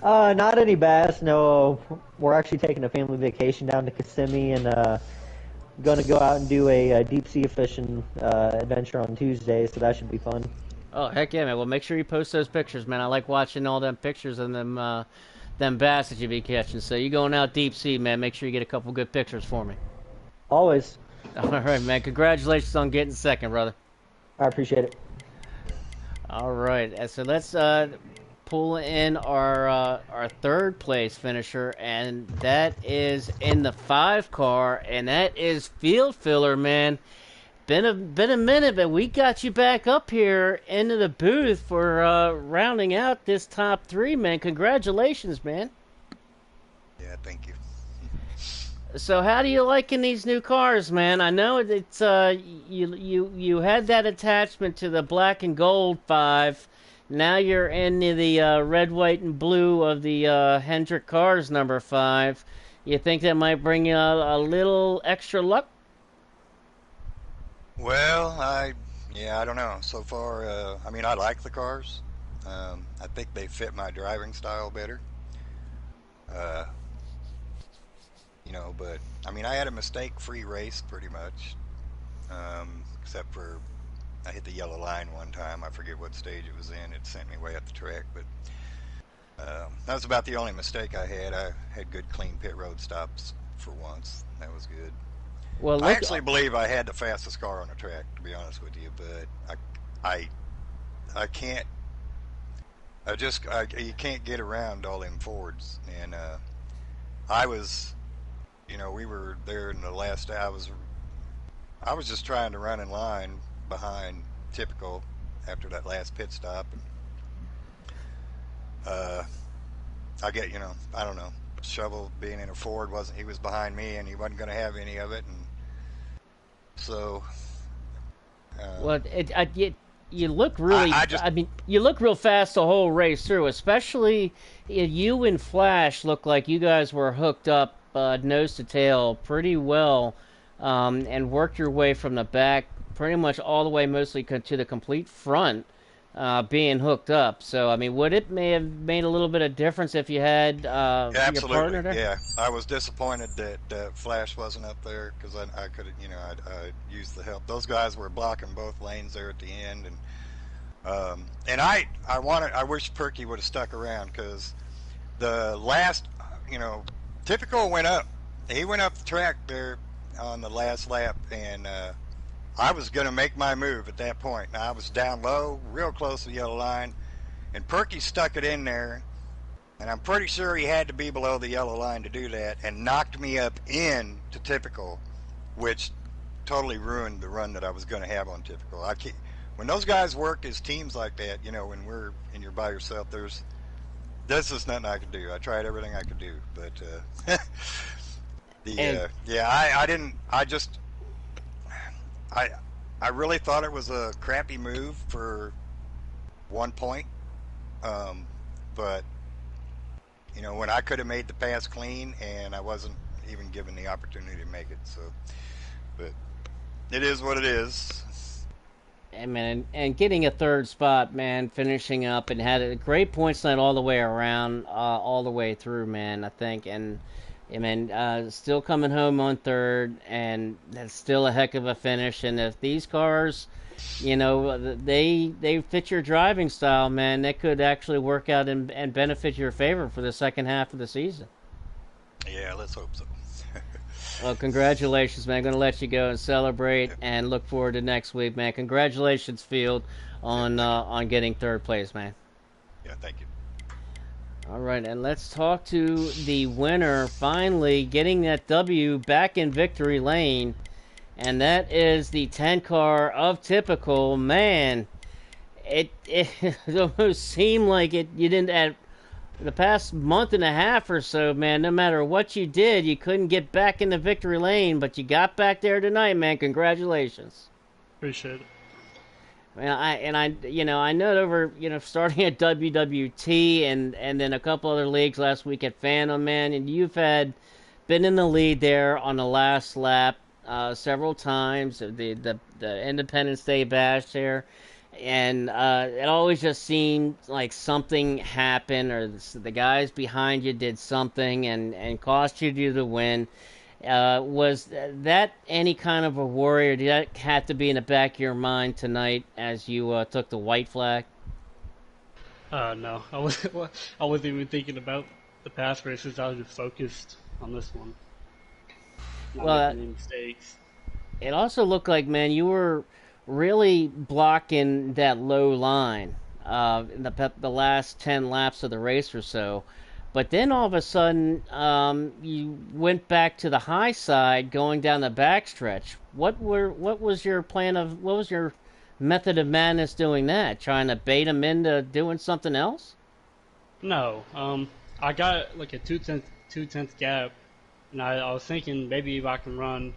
Not any bass, no. We're actually taking a family vacation down to Kissimmee and going to go out and do a deep sea fishing adventure on Tuesday, so that should be fun. Oh, heck yeah, man. Well, make sure you post those pictures, man. I like watching all them pictures and them bass that you be catching. So you going out deep sea, man. Make sure you get a couple good pictures for me. Always. All right, man. Congratulations on getting second, brother. I appreciate it. All right. So let's pull in our third place finisher, and that is in the 5 car, and that is Field Filler, man. Been a minute, but we got you back up here into the booth for rounding out this top 3, man. Congratulations, man. Yeah, thank you. So how do you liking these new cars, man? I know it's you had that attachment to the black and gold five. Now you're in the red, white, and blue of the Hendrick cars number five. You think that might bring you a little extra luck? Well, I don't know. So far, I mean, I like the cars. I think they fit my driving style better. Uh, but I mean, I had a mistake-free race pretty much, except for I hit the yellow line one time. I forget what stage it was in. It sent me way up the track, but that was about the only mistake I had. I had good, clean pit road stops for once. That was good. Well, I look, actually believe I had the fastest car on the track, to be honest with you, but I, I can't. You can't get around all them Fords, and I was, we were there in the last. I was just trying to run in line behind typical after that last pit stop, and uh, I don't know. Shovel being in a Ford wasn't. He was behind me, and he wasn't going to have any of it, and so well, you look I, really. I just I mean, you look real fast the whole race through. Especially you and Flash look like you guys were hooked up nose to tail pretty well, and worked your way from the back pretty much all the way, mostly to the complete front, being hooked up. So, I mean, would it may have made a little bit of difference if you had your absolutely, partner there? yeah. I was disappointed that Flash wasn't up there because I could have, I used the help. Those guys were blocking both lanes there at the end, and I wish Perky would have stuck around because the last, you know, typical went up. He went up the track there on the last lap, and I was going to make my move at that point. Now, I was down low, real close to the yellow line, and Perky stuck it in there, and I'm pretty sure he had to be below the yellow line to do that, and knocked me up in to typical, which totally ruined the run that I was going to have on typical. When those guys work as teams like that, when you're by yourself, there's just nothing I could do. I tried everything I could do, but And yeah, I didn't. I I really thought it was a crappy move for 1 point, um, but when I could have made the pass clean, and I wasn't even given the opportunity to make it. So, but it is what it is. and getting a third spot, man, finishing up and had a great points night all the way around, all the way through, man. I think, and man, still coming home on third, and that's still a heck of a finish. And if these cars, they fit your driving style, man, that could actually work out and benefit your favor for the second half of the season. Yeah, let's hope so. Well, congratulations, man. I'm going to let you go and celebrate Yep, and look forward to next week, man. Congratulations, Field, yep. on Thank you. getting third place, man. Yeah, thank you. All right, and let's talk to the winner finally getting that W back in victory lane, and that is the 10 car of typical. Man, it almost seemed like it you didn't at the past month and a half or so, man. No matter what you did, you couldn't get back in the victory lane, but you got back there tonight, man. Congratulations. Appreciate it. I know over starting at WWT and then a couple other leagues last week at Phantom, man, and you've been in the lead there on the last lap several times. The Independence Day bash there, and it always just seemed like something happened or the guys behind you did something and cost you the win. Was that any kind of a worry, or did that have to be in the back of your mind tonight as you took the white flag? No, I wasn't even thinking about the past races. I was just focused on this one, not Well, making any mistakes. it also looked like, man, you were really blocking that low line in the last 10 laps of the race or so. But then all of a sudden, you went back to the high side, going down the backstretch. What was your plan of what was your method of madness doing that? Trying to bait them into doing something else? No, I got like a two tenth gap And I was thinking maybe if I can run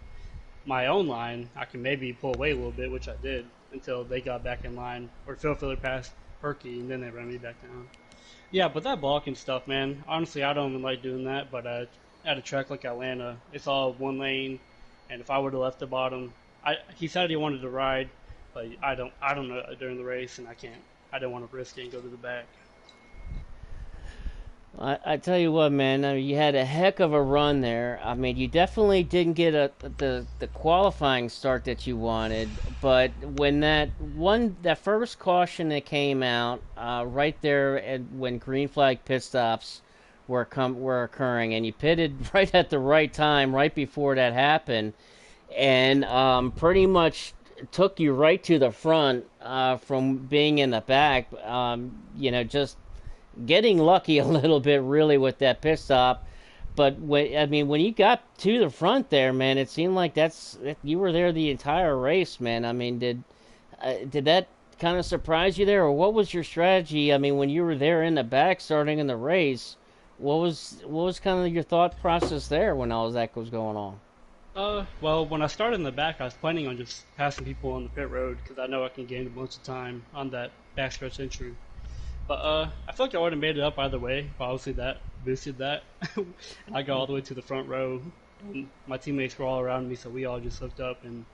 my own line, I can maybe pull away a little bit, which I did until they got back in line, or Phil Filler passed Perky, and then they ran me back down. Yeah, but that blocking stuff, man. Honestly, I don't even like doing that. But at a track like Atlanta, it's all one lane, and if I would have left the bottom, he said he wanted to ride, but I don't know during the race, and I can't. I didn't want to risk it and go to the back. I tell you what, man, I mean, you had a heck of a run there. I mean, you definitely didn't get the qualifying start that you wanted, but when that first caution that came out right there, and when green flag pit stops were occurring, and you pitted right at the right time, right before that happened, and pretty much took you right to the front from being in the back. Just getting lucky a little bit really with that pit stop. But when you got to the front there, man, it seemed like you were there the entire race, man. I mean, did that kind of surprise you there, or what was your strategy? I mean, when you were there in the back starting in the race, what was kind of your thought process there when all that was going on? Well, when I started in the back, I was planning on just passing people on the pit road because I know I can gain a bunch of time on that backstretch entry. But I feel like I would have made it up either way. But obviously, that boosted that. And I got all the way to the front row. And my teammates were all around me, so we all just hooked up and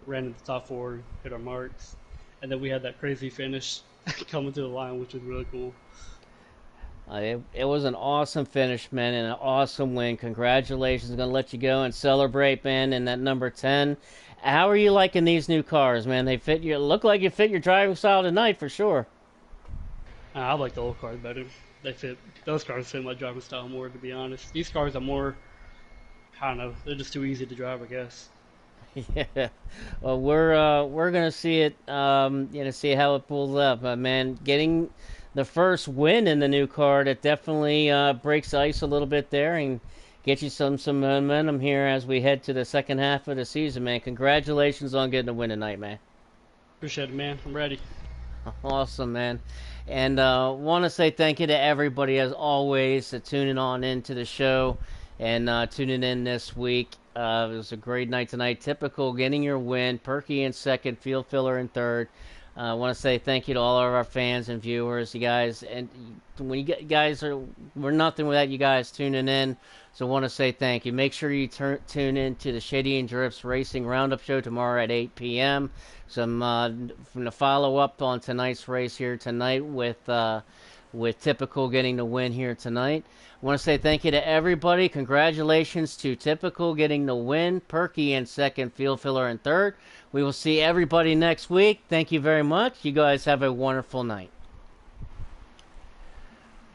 ran in the top four, hit our marks, and then we had that crazy finish coming to the line, which was really cool. It was an awesome finish, man, and an awesome win. Congratulations. Going to let you go and celebrate, man, in that number 10. How are you liking these new cars, man? They fit you. Look like you fit your driving style tonight for sure. I like the old cars better. Those cars fit my driving style more, to be honest. These cars are more, I don't know, they're just too easy to drive, I guess. Yeah. Well, we're gonna see it. See how it pulls up. Man, getting the first win in the new car, that definitely breaks the ice a little bit there and get you some momentum here as we head to the second half of the season, man. Congratulations on getting a win tonight, man. Appreciate it, man. I'm ready. Awesome, man. And want to say thank you to everybody, as always, for tuning on into the show and tuning in this week. It was a great night tonight. Typical getting your win. Perky in second, Field Filler in third. I want to say thank you to all of our fans and viewers, you guys. And when we're nothing without you guys tuning in. So I want to say thank you. Make sure you tune in to the Shady and Drifts Racing Roundup Show tomorrow at 8 p.m. Some from the follow up on tonight's race here tonight with Typical getting the win here tonight. I want to say thank you to everybody. Congratulations to Typical getting the win. Perky in second, Field Filler in third. We will see everybody next week. Thank you very much. You guys have a wonderful night.